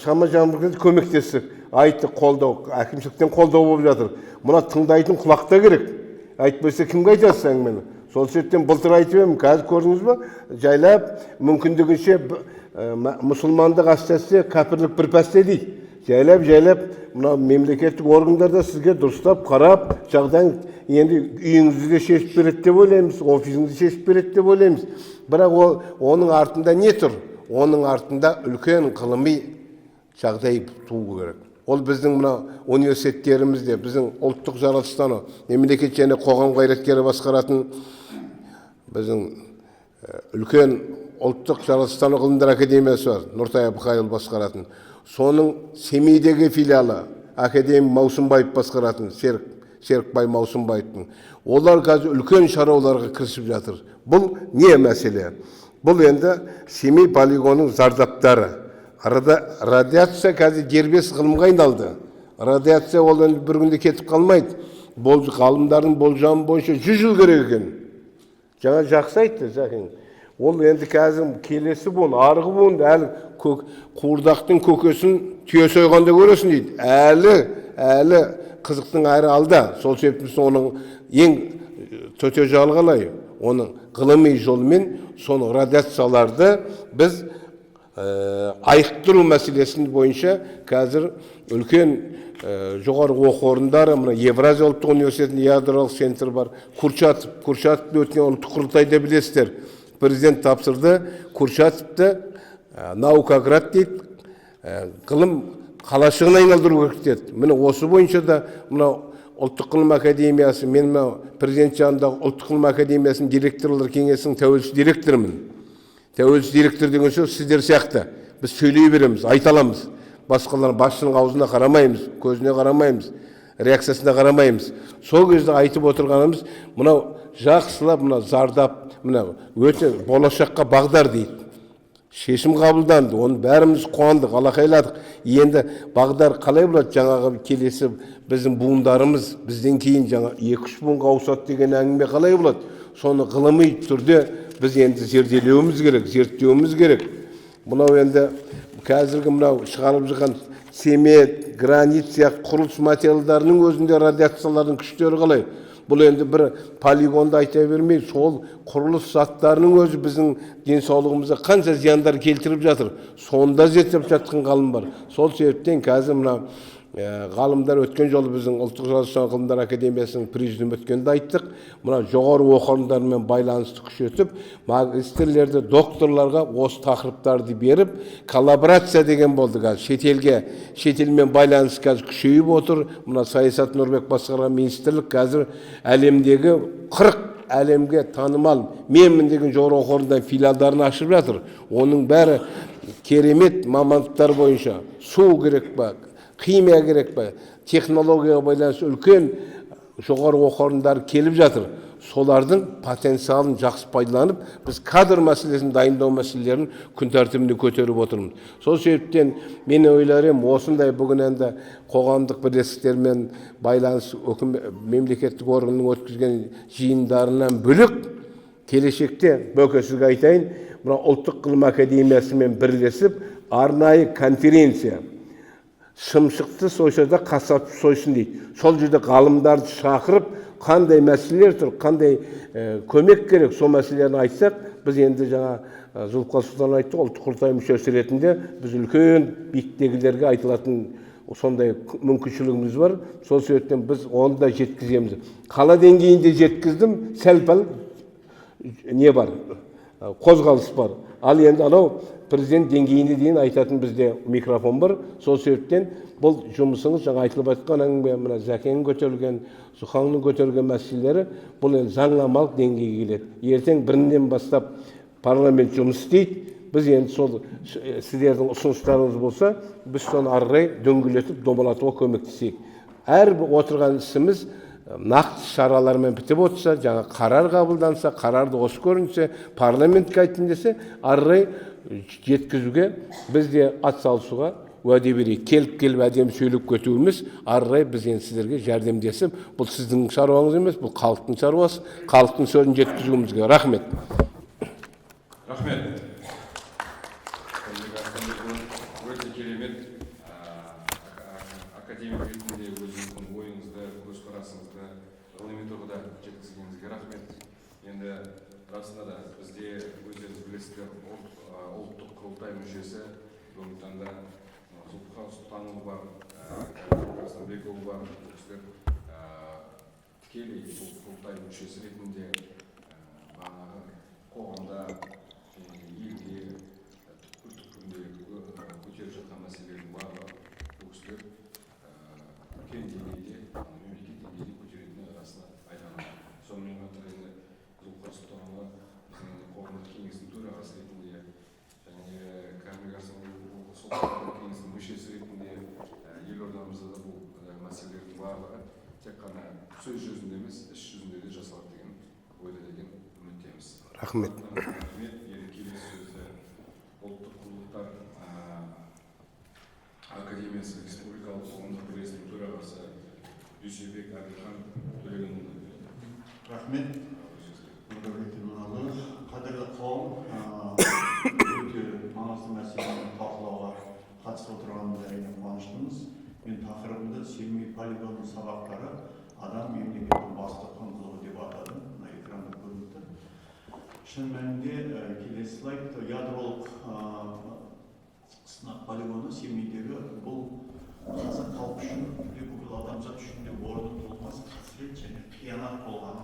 шама жаңбырға көмектесіп, айтты қолдау, әкімшіліктен қолдау болып жатыр. Мұна тыңдайтын құлақта керек. Айтпаса кімге айтасыз әңгімені? Сол себептен былтыр айтып едім, қазір көрдіңіз бе? Жайлап мүмкіндігінше мұсылмандық әстәсе кәпірлік бір пәсте дейді. Жайлап мына мемлекеттік органдарда сізге дұрыстап қарап, жағдан енді үйіңізді де шешіп береді деп ойлаймыз, офисіңізді шешіп береді деп ойлаймыз. Бірақ оның артында не тұр? Оның артында үлкен ғылыми жағдай туу керек. Ол біздің мына университеттерімізде, біздің ұлттық жаратылыстану, мемлекет және қоғам қайраткері басқаратын біздің үлкен ұлттық жаратылыстану ғылымдар академиясы бар, Нұртай Абықайұлы басқаратын. Соның Семейдегі филиалы академик Маусымбаев басқаратын, Серікбай Маусымбаевтың. Олар қазір үлкен шаруаларға кірісіп жатыр. Бұл не мәселе? Бұл енді Семей полигонының зардаптары. Радиация қазір дербес ғылымға айналды. Радиация ол енді бір күнде кетіп қалмайды. Ғалымдардың болжамы бойынша 100 жыл керек екен. Жаңа жақсы айтты Зәкең. Ол енді қазір келесі буын, арғы буын әлі қуырдақтың көкесін түйе сойғанда көресің дейді. Әлі қызықтың әрі алда. Сол себептен оның ең төте жағы қалай? Оның ғылыми жолмен соны радиацияларды біз айықтыру мәселесін бойынша қазір үлкен жоғарғы оқу орындары, мына Евразия ұлттық университетінің ядролық центрі бар. Курчатовты өткен ұлттық құрылтайда білесіздер. Президент тапсырды, Курчатовты наукаград дейді, ғылым қалашығына айналдыру керек деді. Міне осы бойынша да мына ұлттық ғылым академиясы, мен президент жанындағы ұлттық ғылым академиясының директорлар кеңесінің тәуелсіз директорымын. Тәуелсіз директор деген сөз сіздер сияқты. Біз сөйлей береміз, айта аламыз. Басқалар басшының аузына қарамаймыз, көзіне қарамаймыз. реакциясына қарамаймыз. Сол кезде айтып отырғанымыз мынау жақсылап мына зардап мына өте болашаққа бағдар дейді. Шешім қабылданды, оны бәріміз қуандық, алақайладық. Енді бағдар қалай болады? Жаңағы келесі біздің буындарымыз бізден кейін жаңа 2-3 буынға ауысады деген әңгіме қалай болады? Соны ғылыми түрде біз енді зерделеуіміз керек, зерттеуіміз керек. Мынау енді қазіргі мынау шығарылып жатқан цемент, гранит сияқты құрылыс материалдарының өзінде радиациялардың күштері қалай? Бұл енді бір полигонда айта бермей, сол құрылыс заттарының өзі біздің денсаулығымызға қанша зияндар келтіріп жатыр. Сонда зерттеп жатқан ғалым бар. Сол себептен қазір мына ғалымдар өткен жолы біздің ұлттық жазушылар ғылымдар академиясының президиум өткенде айттық. Мына жоғары оқу орындарымен байланысты күшейтіп, магистрлерді, докторларға осы тақырыптарды беріп, коллаборация деген болды қазір. Шетелмен байланыс қазір күшейіп отыр. Мына Саясат Нұрбек басқарған министрлік қазір әлемдегі 40 әлемге танымал менмін деген жоғары оқу орнында филиалдарын ашып жатыр. Оның бәрі керемет мамандықтар бойынша. Су керек па, химия керек па, технологияға байланысты үлкен жоғары оқу орындары келіп жатыр. Солардың потенциалын жақсы пайдаланып, біз кадр мәселесін дайындау мәселелерін күн тәртібіне көтеріп отырмыз. Сол себептен мен ойларым, осындай бүгін енді қоғамдық бірлестіктермен байланыс мемлекеттік органның өткізген жиындарынан бөлек келешекте бөкесізге айтайын, мына ұлттық ғылым академиясымен бірлесіп арнайы конференция шымшықты сойса қасап сойсын дейді. Сол жерде ғалымдарды шақырып, қандай мәселелер тұр, қандай көмек керек, сол мәселелерін айтсақ, біз енді жаңа Зұлыпқа Сұлтан айтты, ұлттық құрылтай мүшесі ретінде біз үлкен биіктегілерге айтылатын сондай мүмкіншілігіміз бар. Сол себептен біз оны да жеткіземіз. Қала деңгейінде жеткіздім, сәл-пәл не бар, қозғалыс бар. Ал енді анау президент деңгейіне дейін айтатын бізде микрофон бар. Сол себептен бұл жұмысыңыз жаңа айтылып айтқан әңгіме, мына Зәкеннің көтерілген, Зұхаңның көтерілген мәселелері бұл енді заңнамалық деңгейге келеді. Ертең бірінен бастап парламент жұмыс істейді. Біз енді сол сіздердің ұсыныстарыңыз болса, біз соны ары қарай дөңгелетіп, домалатуға көмектесейік. Әр отырған ісіміз нақты шаралармен бітіп отырса, жаңа қарар қабылданса, қарарды осы көрінсе, парламентке айтын десе, ары қарай жеткізуге біз де атсалысуға уәде берейік. Келіп әдемі сөйлеп кетуіміз, ары қарай біз енді сіздерге жәрдемдесіп, бұл сіздің шаруаңыз емес, бұл халықтың шаруасы, халықтың сөзін жеткізуімізге. Рахмет. Рахмет. Өте керемет академик ретінде өзіңіздің ойыңызды, көзқарасыңызды ғылыми тұрғыда жеткізгеніңізге рахмет. Енді расында да бізде өздеріңіз білесіздер, ұлттық құрылтай мүшесі бүгінгі таңда Зұлыпқа Сұлтанұлы бар, Арыстанбекұлы бар. Тікелей құрылтай мүшесі ретінде бағанағы қоғамда елде түкпір-түкпірінде көтеріп жатқан мәселелердің барлығы бұл кісілер үлкен деңгейде, мемлекет деңгейде көтеретіні расында айтамын. Сонымен қатар енді Зұлыпқа Сұлтанұлы біздің қоғамдық кеңестің төрағасы ретінде және коммуникациялық солтүстік кеңестің мүшесі ретінде елордамызда да бұл мәселелердің барлығы тек қана сөз жүзінде емес, іс жүзінде де жасалады деген ойда деген үміттеміз. Рахмет. Келесі сөзді ұлттық құндылықтар академиясы республикалық қоғамдық бірлестігінің төрағасы Дүйсебек Әбілхан Төлегенұлы. Рахмет. Қадірлі қауым, өте маңызды мәселені талқылауға қатысып отырғанымыз әрине қуаныштымыз. Мен тақырыбымды Семей полигонының сабақтары адам мемлекеттің басты құндылығы деп атадым. Мына экранда көрінді. Шын мәнінде келесі слайд ядролық сынақ полигоны Семейдегі бұл қазақ халқы үшін, бүкіл адамзат үшін де орны толмас қасірет және қиянат болған.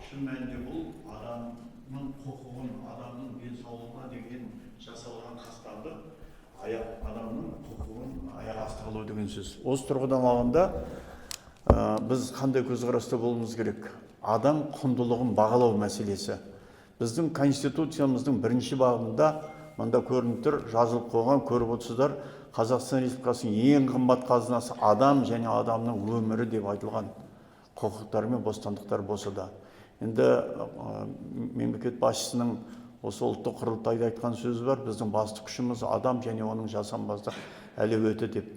Шын мәнінде бұл адамның құқығын, адамның денсаулығына деген жасалған қастарды адамның құқығын аяқ асты қылу деген сөз. Осы тұрғыдан алғанда біз қандай көзқараста болуымыз керек? Адам құндылығын бағалау мәселесі. Біздің конституциямыздың бірінші бабында мында көрініп тұр, жазылып қойған, көріп отырсыздар, Қазақстан Республикасының ең қымбат қазынасы адам және адамның өмірі деп айтылған құқықтар мен бостандықтар болса да. Енді мемлекет басшысының осы ұлттық құрылтайда айтқан сөзі бар, біздің басты күшіміз адам және оның жасампаздық әлеуеті деп.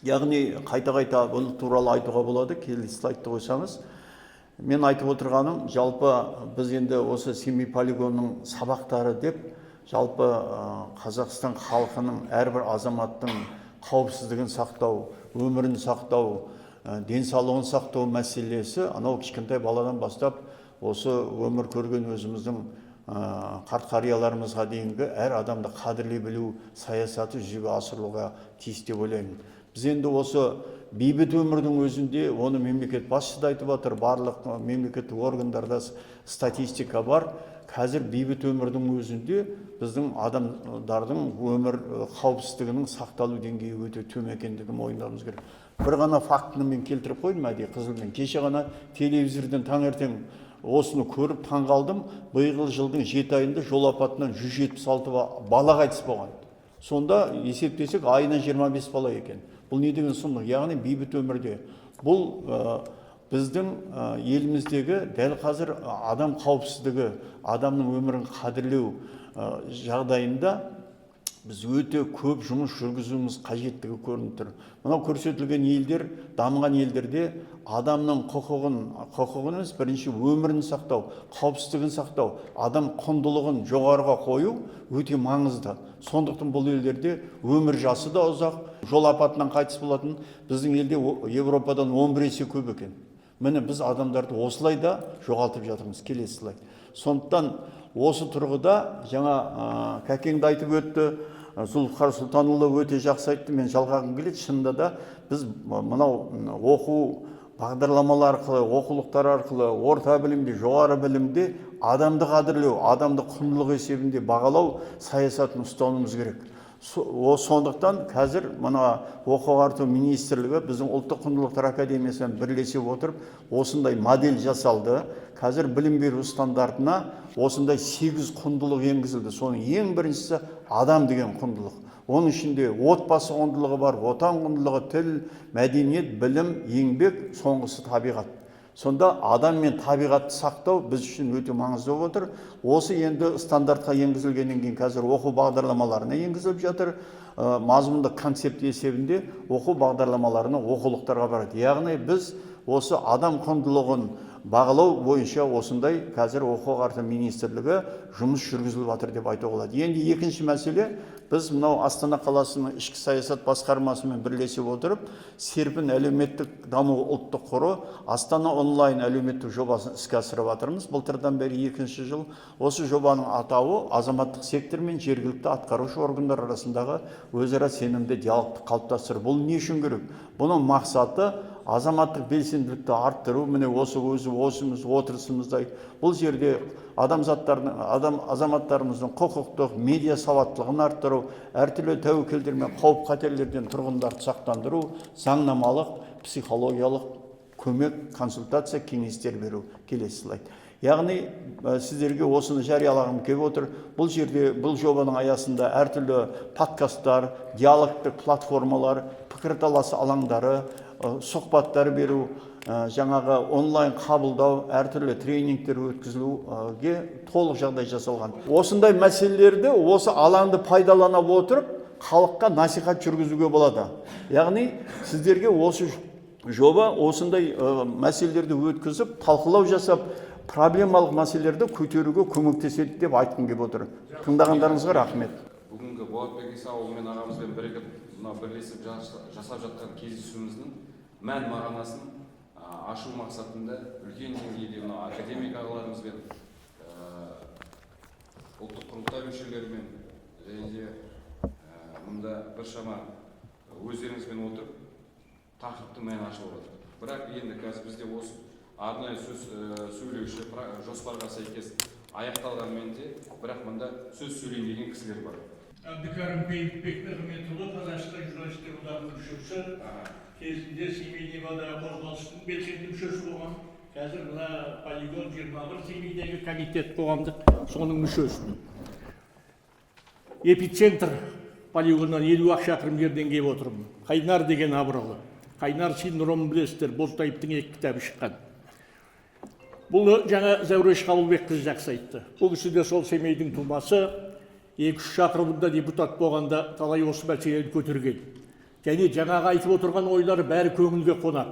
Яғни қайта-қайта бұл туралы айтуға болады, келесі слайдты қойсаңыз. Мен айтып отырғаным, жалпы біз енді осы Семей полигонының сабақтары деп, жалпы Қазақстан халқының әрбір азаматтың қауіпсіздігін сақтау, өмірін сақтау, денсаулығын сақтау мәселесі анау кішкентай баладан бастап осы өмір көрген өзіміздің қарт қарияларымызға дейінгі әр адамды қадірлей білу саясаты жүзеге асырылуға тиіс деп ойлаймын. Біз енді осы бейбіт өмірдің өзінде, оны мемлекет басшысы да айтып отыр, барлық мемлекеттік органдарда статистика бар. Қазір бейбіт өмірдің өзінде біздің адамдардың өмір қауіпсіздігінің сақталу деңгейі өте төмен екендігін мойындауымыз керек. Бір ғана фактіні мен келтіріп қойдым, әдейі қызылмен. Кеше ғана телевизордан таңертең осыны көріп таңғалдым. Биылғы жылдың 7 айында жол апатынан 176 бала қайтыс болған. Сонда есептесек айына 25 бала екен. Бұл не деген сұмдық? Яғни бейбіт өмірде. Бұл біздің еліміздегі дәл қазір адам қауіпсіздігі, адамның өмірін қадірлеу жағдайында біз өте көп жұмыс жүргізуіміз қажеттігі көрініп тұр. Мынау көрсетілген елдер, дамыған елдерде адамның құқығын емес, бірінші өмірін сақтау, қауіпсіздігін сақтау, адам құндылығын жоғарыға қою өте маңызды. Сондықтан бұл елдерде өмір жасы да ұзақ, жол апатынан қайтыс болатын біздің елде Европадан 11 есе көп екен. Міне біз адамдарды осылай да жоғалтып жатырмыз. Келесі слайд. Сондықтан осы тұрғыда жаңа Кәкеңді айтып өтті, Зұлфқар Сұлтанұлы өте жақсы айтты, мен жалғағым келеді. Шынында да біз мынау оқу бағдарламалар арқылы, оқулықтар арқылы, орта білімде, жоғары білімде адамды қадірлеу, адамды құндылық есебінде бағалау саясатын ұстануымыз керек. Сондықтан қазір мына оқу ағарту министрлігі біздің ұлттық құндылықтар академиясымен бірлесе отырып осындай модель жасалды. Қазір білім беру стандартына осындай 8 құндылық енгізілді. Соның ең біріншісі адам деген құндылық. Оның ішінде отбасы құндылығы бар, отан құндылығы, тіл, мәдениет, білім, еңбек, соңғысы табиғат. Сонда адам мен табиғатты сақтау біз үшін өте маңызды болып отыр. Осы енді стандартқа енгізілгеннен кейін қазір оқу бағдарламаларына енгізіліп жатыр. Мазмұндық концепт есебінде оқу бағдарламаларына оқулықтарға барады. Яғни біз осы адам құндылығын бағалау бойынша осындай қазір оқу ағарту министрлігі жұмыс жүргізіліп жатыр деп айтуға болады. Енді екінші мәселе, біз мынау Астана қаласының ішкі саясат басқармасымен бірлесіп отырып, Серпін әлеуметтік даму ұлттық қоры Астана онлайн әлеуметтік жобасын іске асырып жатырмыз. Былтырдан бері 2-ші жыл. Осы жобаның атауы азаматтық сектор мен жергілікті атқарушы органдар арасындағы өзара сенімді диалогты қалыптастыру. Бұл не үшін керек? Бұның мақсаты азаматтық белсенділікті арттыру. Міне осымыз отырысымыздай бұл жерде азаматтарымыздың құқықтық медиа сауаттылығын арттыру, әртүрлі тәуекелдер мен қауіп қатерлерден тұрғындарды сақтандыру, заңнамалық, психологиялық көмек, консультация, кеңестер беру. Келесі слайд. Яғни сіздерге осыны жариялағым келіп отыр. Бұл жерде бұл жобаның аясында әртүрлі подкасттар, диалогтық платформалар, пікірталас алаңдары, сұхбаттар беру, жаңағы онлайн қабылдау, әртүрлі тренингтер өткізілуге толық жағдай жасалған. Осындай мәселелерді осы алаңды пайдалана отырып, халыққа насихат жүргізуге болады. Яғни сіздерге осы жоба осындай мәселелерді өткізіп, талқылау жасап, проблемалық мәселелерді көтеруге көмектеседі деп айтқым келіп отыр. Тыңдағандарыңызға рахмет. Бүгінгі Болатбек Исаұлымен ағамызбен бірігіп, бірлесіп жасап жатқан кездесуіміздің мән мағынасын ашу мақсатында үлкен деңгейде академик ағаларымызбен, ұлттық құрылтай мүшелерімен және де мұнда біршама өздеріңізбен отырып тақырыптың мәнін ашып отыр. Бірақ енді қазір бізде осы арнайы сөз сөйлеуші жоспарға сәйкес аяқталғанмен де, бірақ мұнда сөз сөйлейін деген кісілер бар. Әбдікәрім Бекмағамбетұлы, Қазақстан журналистер одағының мүшесі, кезінде Семей Невада қозғалысының белсенді мүшесі болған. Қазір мына полигон 21 Семейдегі комитет қоғамдық соның мүшесі. Эпицентр полигоннан 50 шақырым жерден келіп отырмын. Қайнар деген абыралы. Қайнар синдромын білесіздер, Бозтайыптың 2 кітабы шыққан. Бұл жаңа Зәуреш Қабылбекқызы жақсы айтты. Бұл кісі де сол Семейдің тумасы, 2-3 шақырымда депутат болғанда талай осы мәселені көтерген. Және жаңағы айтып отырған ойлары бәрі көңілге қонақ.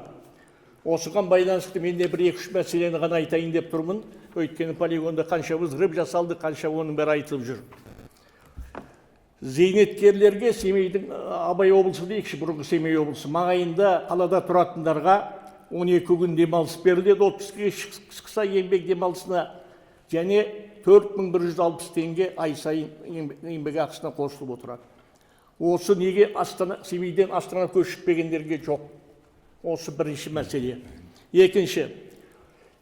Осыған байланысты мен де 1-2 мәселені ғана айтайын деп тұрмын. Өйткені полигонда қанша ызғырып жасалды, қанша оның бәрі айтылып жүр. Зейнеткерлерге Семейдің Абай облысы дейікші, бұрынғы Семей облысы маңайында қалада тұратындарға 12 күн демалыс беріледі, 30-ге шықса еңбек демалысына және 4160 теңге ай сайын еңбек ақысына қосылып отырады. Осы неге Семейден Астана көшіппегендерге жоқ? Осы бірінші мәселе. Екінші,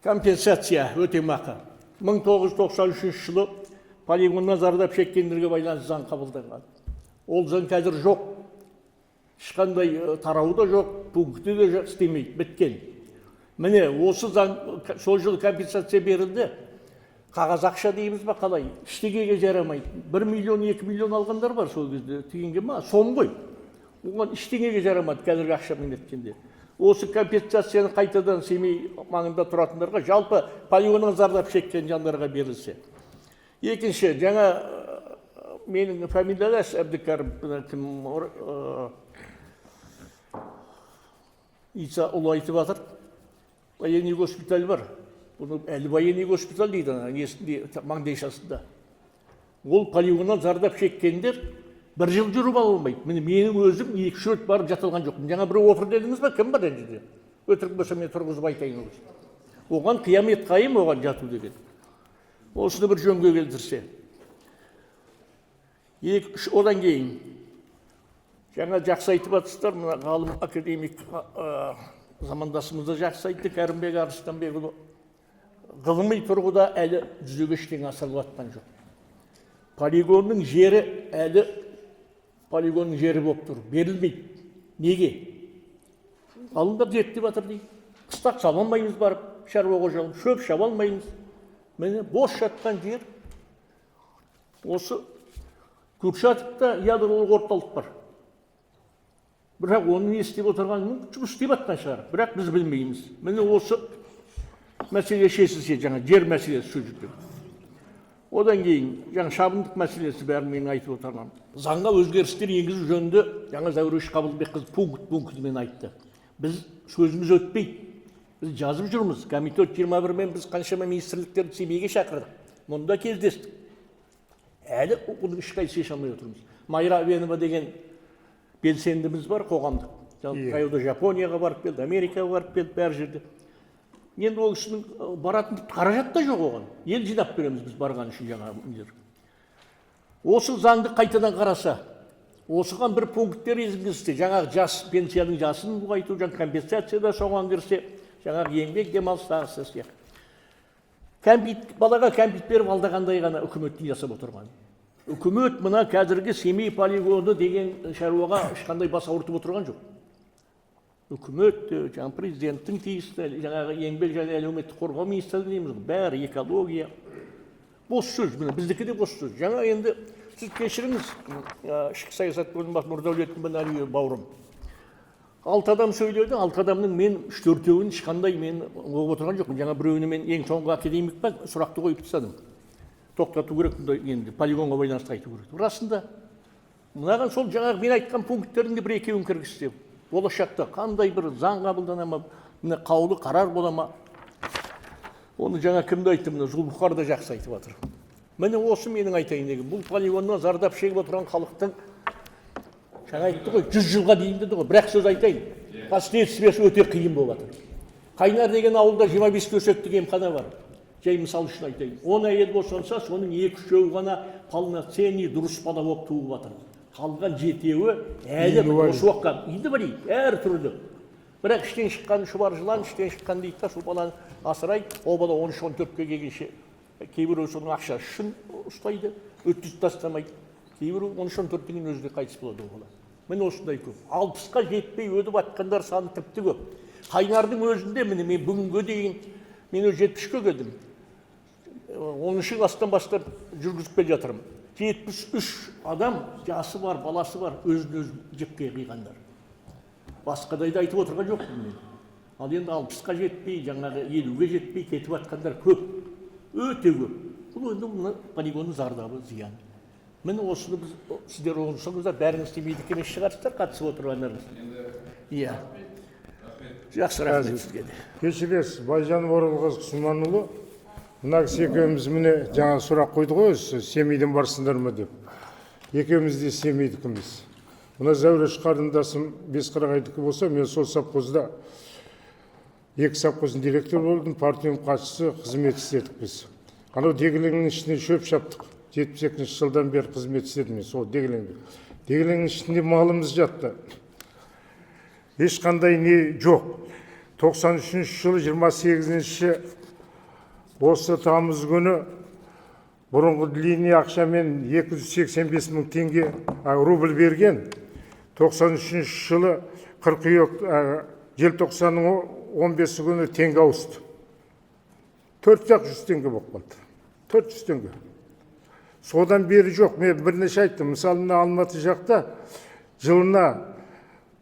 компенсация өтемақы. 1993 жылы полигоннан зардап шеккендерге байланысты заң қабылданған. Ол заң қазір жоқ. Ешқандай тарауы да жоқ, пункті де жоқ, істемейді, біткен. Міне, осы заң, сол жылы компенсация берілді. Қағаз ақша дейміз ба қалай? Ештеңеге жарамайды. 1 миллион, 2 миллион алғандар бар сол кезде. Тегенге ма? Сом ғой. Оған ештеңеге жарамады қазіргі ақшамен еткенде. Осы компенсацияны қайтадан Семей маңында тұратындарға, жалпы полигоннан зардап шеккен жандарға берілсе. Екінші, жаңа менің фамилиялас Әбдікәрім Иса ұлы айтып жатыр. Военный госпиталь бар. Бұны әлі военный госпиталь дейді, маңдайшасында. Ол полигоннан зардап шеккендер 1 жыл жүріп алмайды. Менің өзім 2-3 рет барып жатылған жоқпын. Жаңа бір опыр дедіңіз ба, кім бар жерде? Өтірік болса мен тұрғызып айтайын. Оған қиямет қайым, оған жату деген. Осыны бір жөнге келтірсе. Одан кейін, жаңа жақсы айтып жатсыздар, мына ғалым академик замандасымызды жақсы айтты, Кәрімбек Арыстанбекұлы. Ғылыми тұрғыда әлі жүзеге ештеңе асырылып жатқан жоқ. Полигонның жері әлі полигонның жері болып тұр, берілмейді. Неге? Ғалымдар зерттеп жатыр дейді. Қыстақ шаба алмаймыз барып, шаруа қожалығын, шөп шаба алмаймыз. Міне бос жатқан жер. Осы Курчатовта ядролық орталық бар. Бірақ оны не істеп отырғанын жұмыс істеп жатқан шығар. Бірақ біз білмейміз. Міне осы мәселе шешілсе, жаңа жер мәселесі сол жерде. Одан кейін жаңа шабындық мәселесі бәрін мен айтып отырмын. Заңға өзгерістер енгізу жөнінде жаңа Зәуреш Қабылбекқызы пунктімен айтты. Біз сөзіміз өтпейді. Біз жазып жүрміз. Комитет 21 мен біз қаншама министрліктерді Семейге шақырдық. Мұнда кездестік. Әлі бұны ешқайсы шеше алмай отырмыз. Майра Абенова деген белсендіміз бар қоғамдық. Таяуда Жапонияға барып келді, Америкаға барып келді, бәр жерде. Енді ол кісінің баратын қаражат та жоқ оған. Ел жинап береміз біз барған үшін жаңа нелер. Осы заңды қайтадан қараса, осыған бір пункттер енгізсе, жаңағы жас пенсияның жасын ұлғайту, жаңа компенсация да соған кірсе, жаңағы еңбек демалыстағысы сияқты. Балаға кәмпит беріп алдағандай ғана үкіметтің жасап отырған. Үкімет мына қазіргі Семей полигоны деген шаруаға ешқандай бас ауыртып отырған жоқ. Үкімет, жаңа президенттің тиісті, жаңағы еңбек және әлеуметтік қорғау министрлігі дейміз, бәрі экология. Бос сөз, біздікі де бос сөз. Жаңа енді сіз кешіріңіз, ішкі саясат бөлімі Нұрдәулет Мүнәлиев бауырым. 6 адам сөйледі, 6 адамның мен 3-4-еуін ешқандай мен оқып отырған жоқпын. Жаңа біреуіне мен ең соңғы академик па сұрақты қойып тастадым. Тоқтату керек, енді полигонға байланысты айту керек. Расында, мынаған сол жаңағы мен айтқан пункттерінде 1-2-еуін кіргізсе, болашақта қандай бір заң қабылдана ма, қаулы қарар бола ма? Оны жаңа кімді айтты, мына Зұлбұқар да жақсы айтып жатыр. Міне осы менің айтайын деген. Бұл полигоннан зардап шегіп отырған халықтың жаңа айтты ғой, 100 жылға дейін деді ғой, бірақ сөз айтайын. Последствиясы өте қиын болып жатыр. Қайнар деген ауылда 25 төсектік емхана бар. Жай мысал үшін айтайын. 10 әйел босанса, соның 2-3-еуі ғана полноценный дұрыс бала болып туып жатыр. Қалған 7-еуі әлі осы уақытқа енді бар әр түрлі. Бірақ іштен шыққан шұбар жылан, іштен шыққан дейді та, сол баланы асырайды. Ол бала 13-14-ке келгенше кейбір соның ақша үшін ұстайды, өткізіп тастамайды. Кейбір 13-14-дің өзінде қайтыс болады ол бала. Міне осындай көп. 60-қа жетпей өтіп жатқандар саны тіпті көп. Қайнардың өзінде міне мен бүгінге дейін мен 70-ке келдім. 10-шы класстан бастап жүргізіп келе жатырмын. 73 адам жасы бар, баласы бар, өзін өзі жіпке қиғандар. Басқадай да айтып отырған жоқпын мен. Ал енді 60-қа жетпей, жаңағы 50-ге жетпей кетіп жатқандар көп, өте көп. Бұл енді мына полигонның зардабы, зиян. Міне осыны біз сіздер оңысыңыздар, бәріңіз семейдік емес шығарсыздар, қатысып отырғандарыңыз. Иә. Жақсы, рахмет сізге де. Кешіресіз, Байжанов Оралғыз Құсманұлы, мына кісі екеуміз міне жаңа сұрақ қойды ғой, Семейден барсыңдар ма деп. Екеуміз де Семейдікіміз. Мына Зәуреш қарындасым 5-40 болса, мен сол совхозда 2 совхоздың директор болдым, партияның хатшысы, қызмет істедік біз. Анау дегелеңнің ішіне шөп шаптық. 72 жылдан бері қызмет істедім мен сол дегелеңде. Дегелеңнің ішінде малымыз жатты. Ешқандай не жоқ. 93 жылы 28-ші осы тамыз күні бұрынғы линия ақшамен 285 мың теңге рубль берген. 93 жылы қыркүйек желтоқсанның 15 күні теңге ауысты. 400 теңге болып қалды. 400 теңге. Содан бері жоқ. Мен бірнеше айттым. Мысалы, Алматы жақта жылына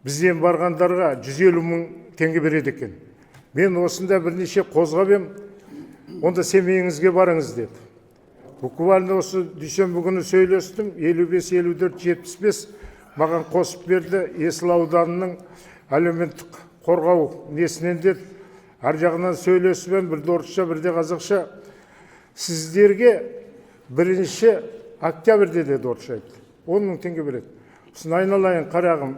бізден барғандарға 150 мың теңге береді екен. Мен осында бірнеше қозғап ем, онда семейіңізге барыңыз деді. Буквально осы дүйсенбі күні сөйлестім, 55, 54, 75 маған қосып берді. Есіл ауданының әлеуметтік қорғау несінен деді. Ар жағынан сөйлесіп, бірде орысша, бірде қазақша. Сіздерге 1 октябрьде деді орысша айтты. 10 мың теңге береді. Сосын айналайын қарағым,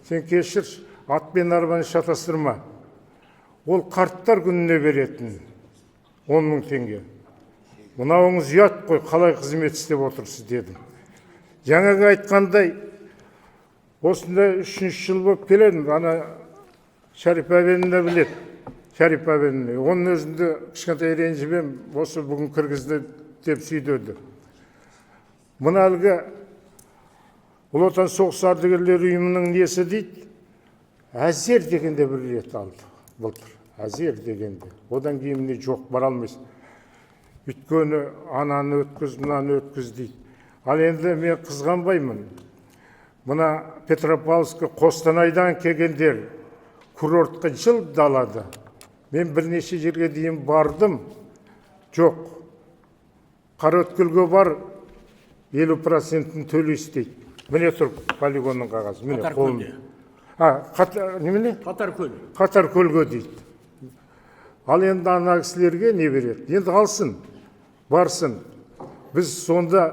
сен кешір, ат пен арбаны шатастырма. Ол қарттар күніне беретін 10 мың теңге. Мынауыңыз ұят қой, қалай қызмет істеп отырсыз дедім. Жаңағы айтқандай, осында 3-ші жыл болып келедім. Ана Шарипа әбенді біледі. Шарипа әбенді. Оның өзінде кішкентай ренжімем, осы бүгін кіргізді деп сүйдеді. Мына әлгі Ұлы Отан соғыс ардагерлері ұйымының несі дейді, әзер дегенде бір рет алды. Былтыр. Әзер дегенде. Одан кейін не жоқ, бара алмайсың. Өйткені ананы өткіз, мынаны өткіз дейді. Ал енді мен қызғанбаймын. Мына Петропавловск, Қостанайдан келгендер курортқа жылда алады. Мен бірнеше жерге дейін бардым. Жоқ. Қараөткелге бар 50%-ін төлейсіз дейді. Міне тұр полигонның қағазы. Қатар көлде. Немене? Қатар көл. Қатар көлге дейді. Ал енді ана кісілерге не береді? Енді алсын, барсын. Біз сонда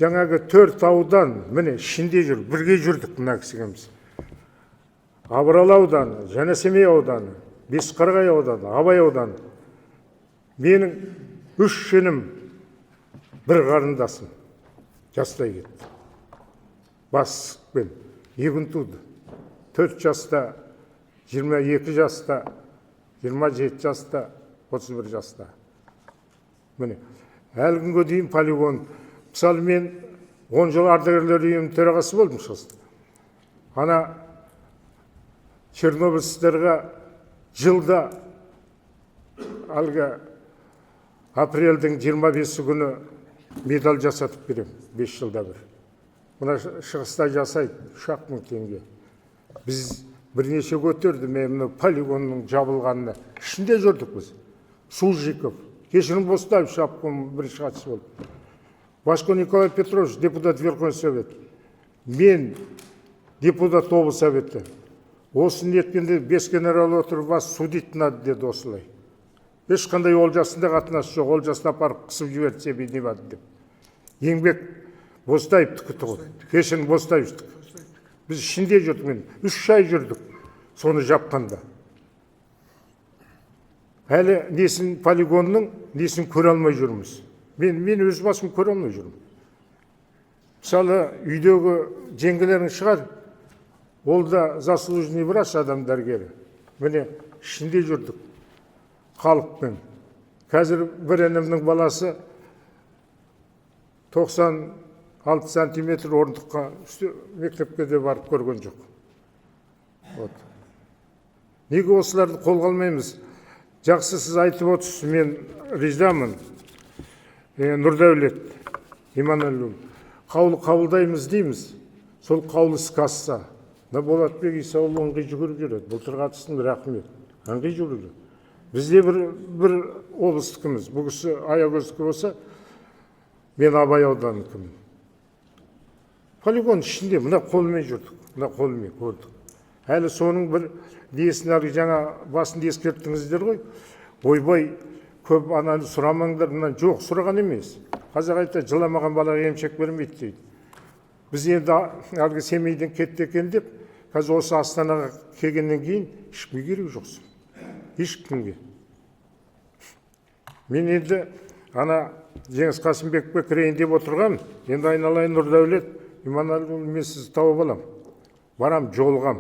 жаңағы 4 аудан, міне ішінде жүр, бірге жүрдік мына кісігіміз. Абыралы ауданы, және Семей ауданы, Бесқарағай ауданы, Абай ауданы. Менің 3 шенім бір қарындасым жастай кетті. Басықпен егін туды. 4 жаста, 22 жаста, 27 жаста, 31 жаста. Міне, әлі күнге дейін полигон. Мысалы, мен 10 жыл ардагерлер ұйымының төрағасы болдым шығыс. Ана чернобыльдерге жылда әлгі апрельдің 25 күні медаль жасатып берем, 5 жылда бір. Мына шығыста жасайды, 3 мың теңге. Біз бірнеше көтерді, мен полигонның жабылғанына. Ішінде жүрдік біз. Сулжиков, кешірім Бостаев шапқым бірінші хатшысы болды. Башко Николай Петрович, депутат Верховный Совет. Мен депутат облыс советі. Осын еткенде 5 генерал отырып, вас судить надо деді осылай. Ешқандай олжасында қатынасы жоқ, олжасына апарып қысып жіберді себебі не бады деп. Еңбек Бостаевтікі тұғын, кешін Бостаевтікі. Біз ішінде жүрдік, мен 3 ай жүрдік, соны жапқанда. Әлі несін полигонның, несін көре алмай жүрміз. Мен өз басым көре алмай жүрмін. Мысалы, үйдегі жеңгелерің шығар, ол да заслуженный врач адам дәрігері. Міне, ішінде жүрдік, халықпен. Қазір бір інімнің баласы 96 сантиметр орындыққа мектепке де барып көрген жоқ. Неге осыларды қолға алмаймыз? Жақсы, сіз айтып отырсыз, мен ризамын. Нұрдәулет, Иманәлі, қаулы қабылдаймыз дейміз. Сол қаулы іске асса, Болатбек Исаұлы ыңғай жүгіріп жүреді. Былтыр қатыстың рахмет. Ыңғай жүгіріп. Бізде бір облыстықымыз. Бұл кісі Аягөздікі болса, мен Абай ауданыныкімін. Полигон ішінде мына қолмен жүрдік. Мына қолмен көрдік. Әлі соның бір десін әлі жаңа басында ескерттіңіздер ғой. Ойбай, көп ананы сұрамаңдар, мына жоқ, сұраған емес. Қазақ айтты, жыламаған балаға емшек бермейді дейді. Біз енді әлгі Семейден кетті екен деп, қазір осы Астанаға келгеннен кейін ешкімге керек жоқсың. Ешкімге. Мен енді ана Жеңіс Қасымбекке кірейін деп отырғам, енді айналайын Нұрдәулет, Иманәлі, мен сізді тауып алам. Барам, жолғам,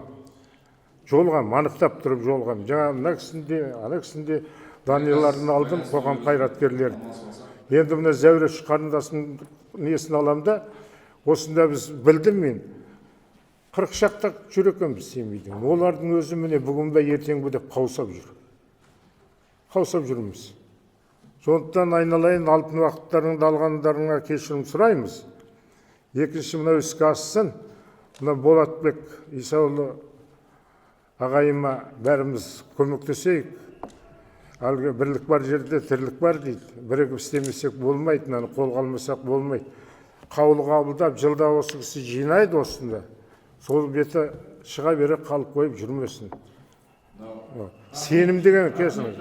анықтап тұрып жолғам. Жаңа ана кісінде Данияларын алдым, қоғам қайраткерлері. Енді мына Зәуреш қарындасының несін аламда, осында біз білдім мен, 40 шақта жүр екенбіз Семейден. Олардың өзі міне бүгін бе ертең бе деп қаусап жүр. Қаусап жүрміз. Сондықтан айналайын алтын уақыттарыңды алғандарыңа кешірім сұраймыз. Екінші мына іске ассын, мына Болатбек Исаұлы ағайыма бәріміз көмектесейік. Әлгі бірлік бар жерде тірлік бар дейді. Бірігіп істемесек болмайды, мынаны қолға алмасақ болмайды. Қаулы қабылдап, жылда осы кісі жинайды осында. Сол беті шыға бере қалып қойып жүрмесін. Сенім деген кесін.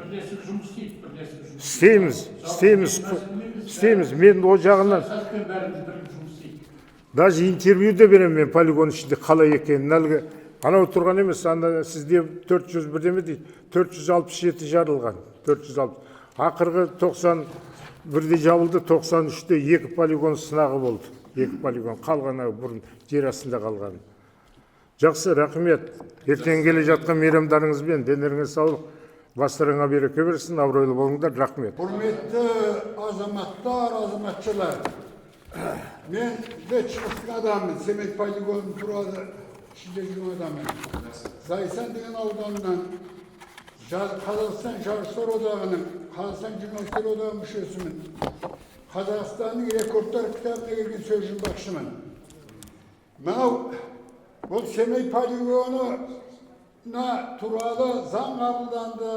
Істейміз. Мен о жағынан даже интервью де берем мен полигон ішінде қалай екенін. Әлгі анау тұрған емес, анда сізде 400 бірдеме дейді, 467 жарылған, 460. Ақырғы 91-де жабылды, 93-те 2 полигон сынағы болды. 2 полигон қалғаны бұрын жер астында қалған. Жақсы, рахмет. Ертең келе жатқан мейрамдарыңызбен денеріңе саулық, бастарыңа береке берсін, абыройлы болыңдар, рахмет. Құрметті азаматтар, азаматшылар. Мен шығыстың адамын, Семей полигоны туралы ішінде жүрген адамын. Зайсан деген ауданынан Қазақстан Жарыстар одағының, Қазақстан журналистер одағы мүшесімін. Қазақстанның рекордтар кітабына келген сөз жұмбақшымын. Мынау, бұл Семей полигонына туралы заң қабылданды,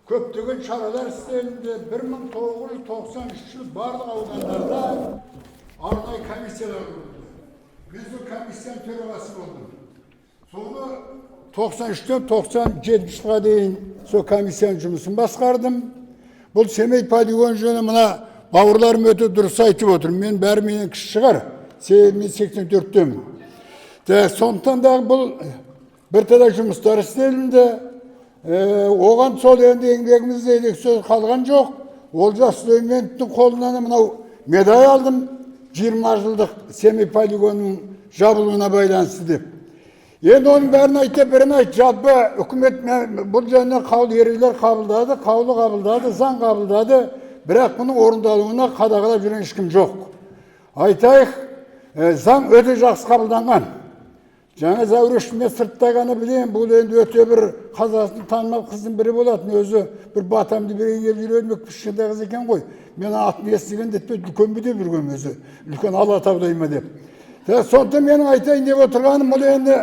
көптеген шаралар істелінді. 1993 жыл барлық аудандарда арнайы комиссиялар құрылды. Мен сол комиссияның төрағасы болдым. Соны 93-тен 97 жылға дейін сол комиссияның жұмысын басқардым. Бұл Семей полигон жөнінде мына бауырларым өте дұрыс айтып отыр. Мен бәрі менен кіші шығар. Мен 84-темін. Сондықтан да бұл бір тада жұмыстар істелінді. Оған сол енді еңбегімізде едек сөз қалған жоқ. Олжас Сүлейменовтің қолынан мынау медаль алдым. 20 жылдық Семей полигонының жабылуына байланысты деп. Енді оның бәрін айтып, бірін айт, жалпы үкімет бұл жөнінде қаулы ережелер қабылдады, заң қабылдады, бірақ бұның орындалуына қадағалап жүрген ешкім жоқ. Айтайық, заң өте жақсы қабылданған. Жаңа Зәурештің сырттағаны білем, бұл енді өте бір қазақтың танымал қыздың бірі болатын, өзі бір батамды бірге жүргенмек кішкентай қыз екен ғой. Мен атын естігенде үлкен бе деп жүргем өзі, үлкен Алатаудай ма деп. Сондықтан менің айтайын деп отырғаным, бұл енді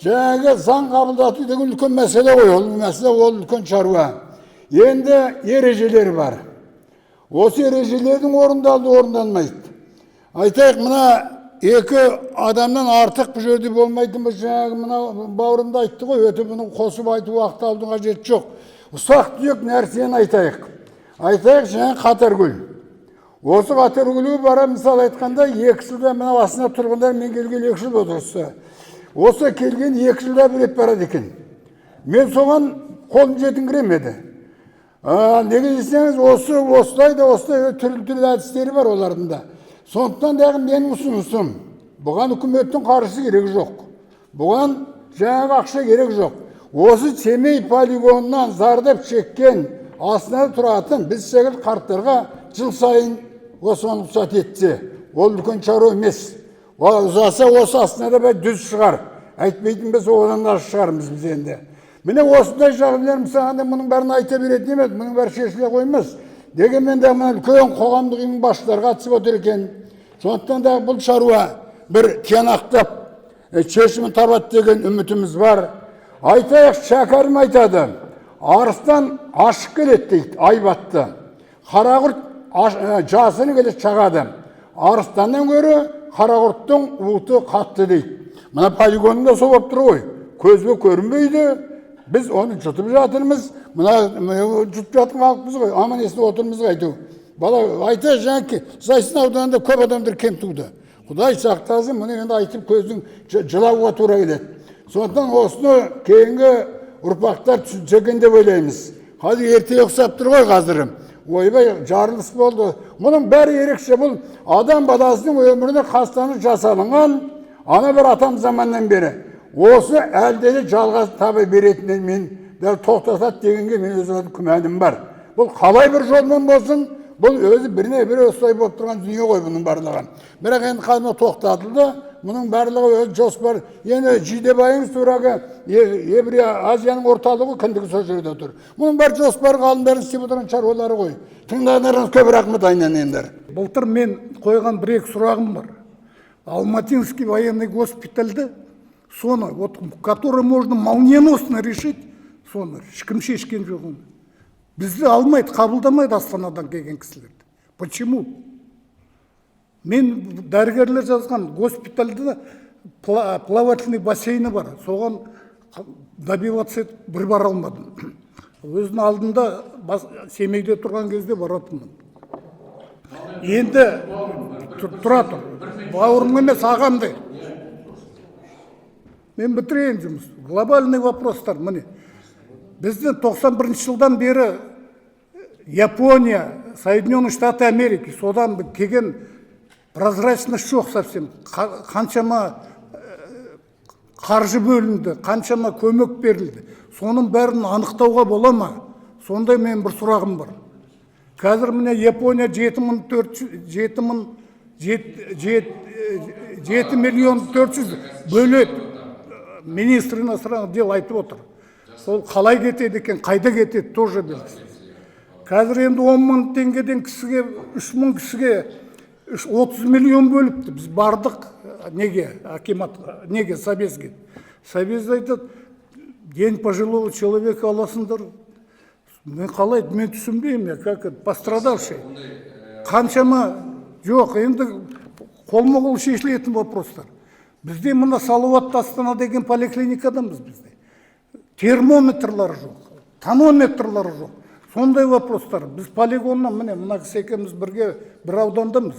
жаңағы заң қабылдату деген үлкен мәселе ғой, ол үлкен шаруа. Енді ережелер бар. Осы ережелердің орындалмайды. Айтайық, мына екі адамнан артық бұл жерде болмайтын, біз жаңағы мына бауырымда айтты ғой, өте бұның қосып айту уақыт алдың қажет жоқ. Ұсақ түйек нәрсені айтайық. Айтайық, жаңа Қатаркөл. Осы Қатаркөлге бара, мысал айтқанда, 2 жылда мына басына тұрғындар мен келген 2 жыл отырсы. Осы келген 2 жылда бір рет барады екен. Мен соған қолым жетіңкіремеді. Неге десеңіз, осылай түрлі әдістері бар олардың да. Сондықтан дағы менің ұсынысым, бұған үкіметтің қаржысы керек жоқ. Бұған жаңағы ақша керек жоқ. Осы Семей полигонынан зардап шеккен астында тұратын біз секілді қарттарға жыл сайын осыған рұқсат етсе, ол үлкен шаруа емес. Ұзаса осы астында да дүз шығар. Айтпайтын біз одан да шығармыз біз енді. Міне осындай жағдайлар мысалында мұның бәрін айта беретін емес, мұның бәрі шешіле қоймас. Дегенмен де үлкен қоғамдық ұйым басшылары қатысып отыр екен. Сондықтан да бұл шаруа бір тиянақтап шешімін табады деген үмітіміз бар. Айтайық, шәкәрім айтады, арыстан ашық келеді дейді, айбатты. Қарақұрт жасыны келеді шағады. Арыстаннан гөрі қарақұрттың уыты қатты дейді. Мына полигонында сол болып тұр ғой. Көзге көрінбейді, біз оны жұтып жатырмыз. Мына жұтып жатқан халықпыз ғой, аман есен отырмыз қайту. Бала айта жаңа Зайсан ауданында көп адамдар кем туды. Құдай сақтасын, мұны енді айтып көздің жылауға тура келеді. Сондықтан осыны кейінгі ұрпақтар түсінсекен деп ойлаймыз. Қазір ерте ұқсап тұр ғой қазір. Ойбай жарылыс болды. Мұның бәрі ерекше, бұл адам баласының өміріне қастанып жасалынған ана бір атам заманнан бері. Осы әлде де жалғас табы беретінен мен дәл тоқтатады дегенге мен өзім күмәнім бар. Бұл қалай бір жолмен болсын, бұл өзі біріне бірі осылай болып тұрған дүние ғой бұның барлығы. Бірақ енді қазір тоқтатылды, бұның барлығы өз жоспар. Енді Жидебайыңыз турағы Еврей Азияның орталығы кіндігі сол жерде тұр. Бұның бар жоспар ғалымдардың істеп отырған шаруалары ғой. Тыңдағандарыңыз көп рахмет айнаныңдар. Былтыр мен қойған бір-екі сұрағым бар. Алматинский военный госпитальды, соны, вот, который можно молниеносно решить, соны ешкім шешкен жоқ. Бізді алмайды, қабылдамайды Астанадан келген кісілерді. Почему? Мен дәрігерлер жазған госпитальда плавательный бассейні бар. Соған добиваться бір бара алмадым. Өзінің алдында Семейде тұрған кезде баратынмын. Енді тұра тұр. Бауырым емес, ағамды. Мен бітірейін жұмыс. Глобальный вопростар, міне. Бізден 91 жылдан бері Япония, Соединенные Штаты Америки, содан келген прозрачность жоқ совсем. Қаншама қаржы бөлінді, қаншама көмек берілді. Соның бәрін анықтауға бола ма? Сондай мен бір сұрағым бар. Қазір міне Япония 7 миллион 400 бөледі. Министр иностранных дел айтып отыр. Сол қалай кетеді екен, қайда кетеді, тоже белгісіз. Қазір енді 10 мың теңгеден кісіге, 3 мың кісіге 30 миллион бөліпті. Біз бардық, неге, неге, Собезге. Собез айтады, день пожилого человека аласыңдар. Мен қалай, мен түсінбеймін, как это, пострадавший. Қаншама, жоқ, енді қолма-қол шешілетін вопростар. Бізде мына Салауатты Астана деген поликлиникадамыз бізде. Термометрлар жоқ, тонометрлар жоқ. Сондай вопростар. Біз полигоннан, мына кісі екеуміз бірге бір аудандамыз.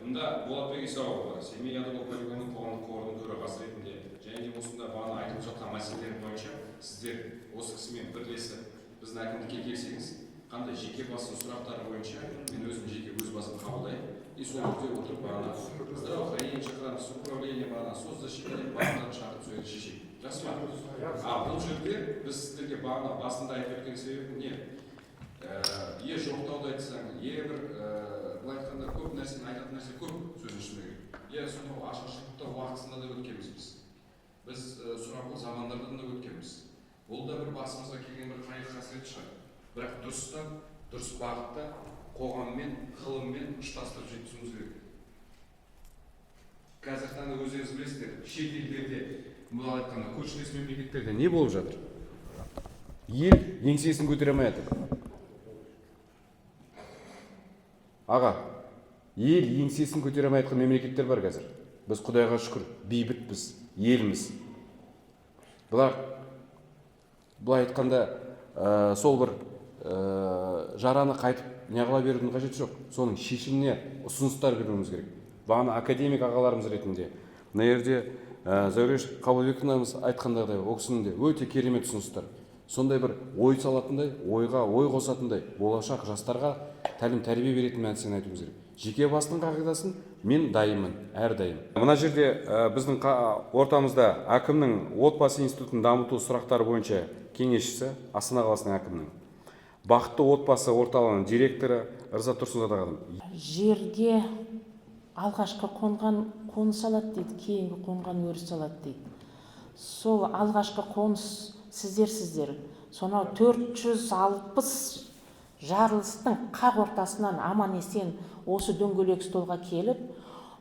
Мұнда Болатбек Исауов, Семей ядролық полигонының қоғамдық қорының төрағасы ретінде, және де осында бағана айтылып жатқан мәселелер бойынша сіздер осы кісімен бірлесіп біздің әкімдікке келсеңіз, қандай жеке басының сұрақтары бойынша мен өзім жеке өз басым қабылдаймын. И сол жерде отырып бағана здравоохранение шақырамыз, управление бағана, соцзащита бағана шақырып сөйлесіп шешейік. Жақсы ма? Бұл жерде біз сіздерге бағана басында айтып өткен себебі не? Жоқтауды айтсаң, бір былай айтқанда көп нәрсені айтатын нәрсе көп сөздің ішіндегі. Сонау ашаршылықта уақытысында да өткенбіз біз. Біз сұрапыл замандардан да өткенбіз. Бұл да бір басымызға келген бір қайғы қасірет шығар. Бірақ дұрыстан, дұрыс бағытта қоғаммен, ғылыммен ұштастырып жеткізуіміз керек. Қазір таңда өздеріңіз білесіздер, шет елдерде, былай айтқанда көршілес мемлекеттерде не болып жатыр? Ел еңсесін көтере алмай жатыр. Аға, ел еңсесін көтере алмай жатқан мемлекеттер бар қазір. Біз Құдайға шүкір, бейбітпіз, елміз. Бұлай айтқанда сол бір жараны қайтып неғыла берудің қажеті жоқ. Соның шешіміне ұсыныстар беруіміз керек. Бағана академик ағаларымыз ретінде, мына жерде Зәуреш Қабылбековнамыз айтқандағыдай, ол кісінің де өте керемет ұсыныстар. Сондай бір ой салатындай, ойға ой қосатындай, болашақ жастарға тәлім тәрбие беретін мәселені айтуымыз керек. Жеке бастың қағидасын мен дайынмын, әрдайым. Мына жерде біздің ортамызда әкімнің отбасы институтын дамыту сұрақтары бойынша кеңесшісі, Астана қаласының әкімінің, бақытты отбасы орталығының директоры Ырза Тұрсынзада қадым. Жерге алғашқы қонған қоныс алады дейді, кейінгі қонған өріс алады дейді. Сол алғашқы қоныс сіздер. Сонау 460 жарылыстың қақ ортасынан аман есен осы дөңгелек столға келіп,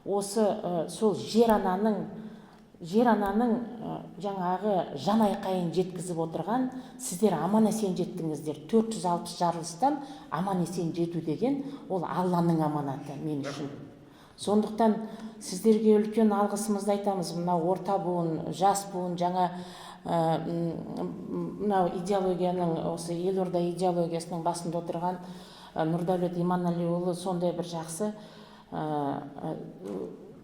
осы сол жер ананың жаңағы жан айқайын жеткізіп отырған, сіздер аман есен жеттіңіздер. 460 жарылыстан аман есен жету деген ол Алланың аманаты мен үшін. Сондықтан сіздерге үлкен алғысымызды айтамыз. Мынау орта буын, жас буын, жаңа мынау идеологияның, осы елорда идеологиясының басында отырған Нұрдәулет Иманәлиұлы сондай бір жақсы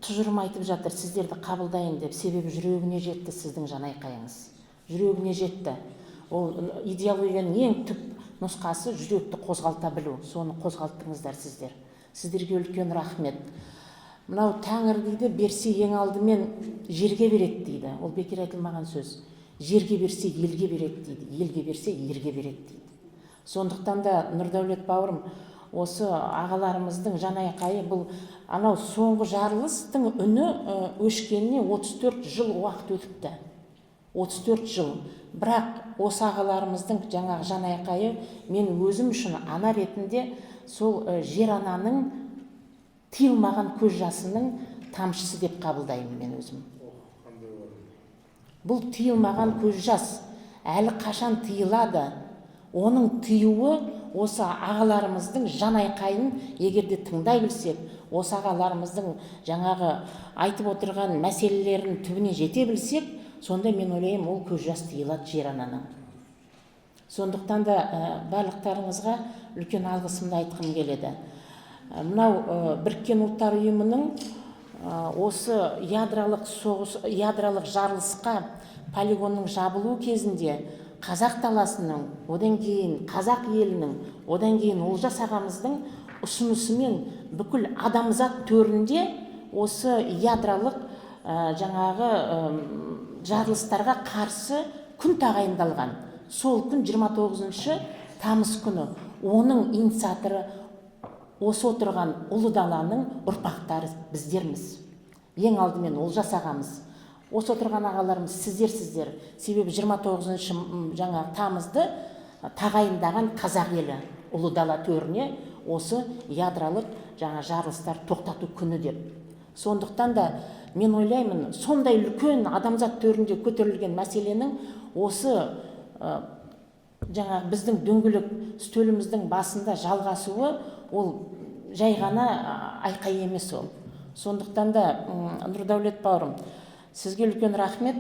тұжырым айтып жатыр, сіздерді қабылдайын деп. Себебі жүрегіне жетті сіздің жан айқайыңыз. Жүрегіне жетті. Ол идеологияның ең түп нұсқасы жүректі қозғалта білу. Соны қозғалттыңыздар сіздер. Сіздерге үлкен рахмет. Мынау Тәңір дейді, берсе ең алдымен жерге береді дейді. Ол бекер айтылмаған сөз. Жерге берсе елге береді дейді. Елге берсе ерге береді дейді. Сондықтан да Нұрдәулет бауырым, осы ағаларымыздың жан айқайы, бұл анау соңғы жарылыстың үні өшкеніне 34 жыл уақыт өтіпті. 34 жыл. Бірақ осы ағаларымыздың жаңағы жан айқайы мен өзім үшін ана ретінде сол жер ананың тыйылмаған көз жасының тамшысы деп қабылдаймын мен өзім. Бұл тыйылмаған көз жас әлі қашан тыйылады? Оның тыюы осы ағаларымыздың жан айқайын егерде тыңдай білсек, осы ағаларымыздың жаңағы айтып отырған мәселелерін түбіне жете білсек, сонда мен ойлаймын, ол көз жас тыйылады жер ананың. Сондықтан да барлықтарыңызға үлкен алғысымды айтқым келеді. Мынау Біріккен ұлттар ұйымының осы ядролық жарылысқа полигонның жабылу кезінде қазақ даласының, одан кейін қазақ елінің, одан кейін Олжас ағамыздың ұсынысымен бүкіл адамзат төрінде осы ядролық жаңағы жарылыстарға қарсы күн тағайындалған. Сол күн 29 тамыз күні. Оның инициаторы осы отырған ұлы даланың ұрпақтары біздерміз. Ең алдымен Олжас ағамыз. Осы отырған ағаларымыз сіздер. Себебі 29 жаңа тамызды тағайындаған қазақ елі ұлы дала төріне осы ядролық жаңа жарылыстар тоқтату күні деп. Сондықтан да мен ойлаймын, сондай үлкен адамзат төрінде көтерілген мәселенің осы жаңа біздің дөңгелек үстеліміздің басында жалғасуы, ол жай ғана айқай емес ол. Сондықтан да Нұрдәулет бауырым, сізге үлкен рахмет.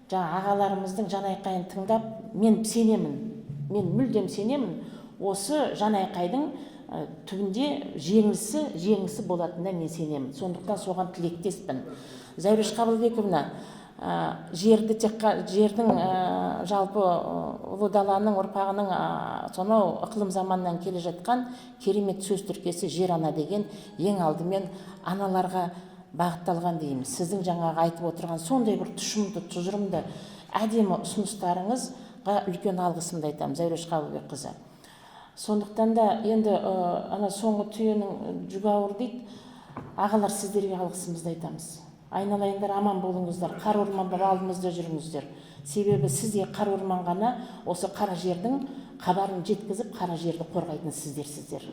Жаңа ағаларымыздың жан айқайын тыңдап, мен сенемін, мен мүлдем сенемін, осы жан айқайдың түбінде жеңісі болатынына мен сенемін. Сондықтан соған тілектеспін. Зәуреш Қабылбековна, жердің жалпы ұлы даланың ұрпағының сонау ықылым заманнан келе жатқан керемет сөз тіркесі жер ана деген ең алдымен аналарға бағытталған дейміз. Сіздің жаңағы айтып отырған сондай бір тұшымды, тұжырымды, әдемі ұсыныстарыңызға үлкен алғысымды айтамын, Зәуреш Қабылбекқызы. Сондықтан да енді ана соңғы түйенің жүгі ауыр дейді. Ағалар, сіздерге алғысымызды айтамыз. Айналайындар, аман болыңыздар, қара орманда алдымызда жүріңіздер. Себебі сізге қара орман ғана осы қара жердің хабарын жеткізіп, қара жерді қорғайтын сіздер.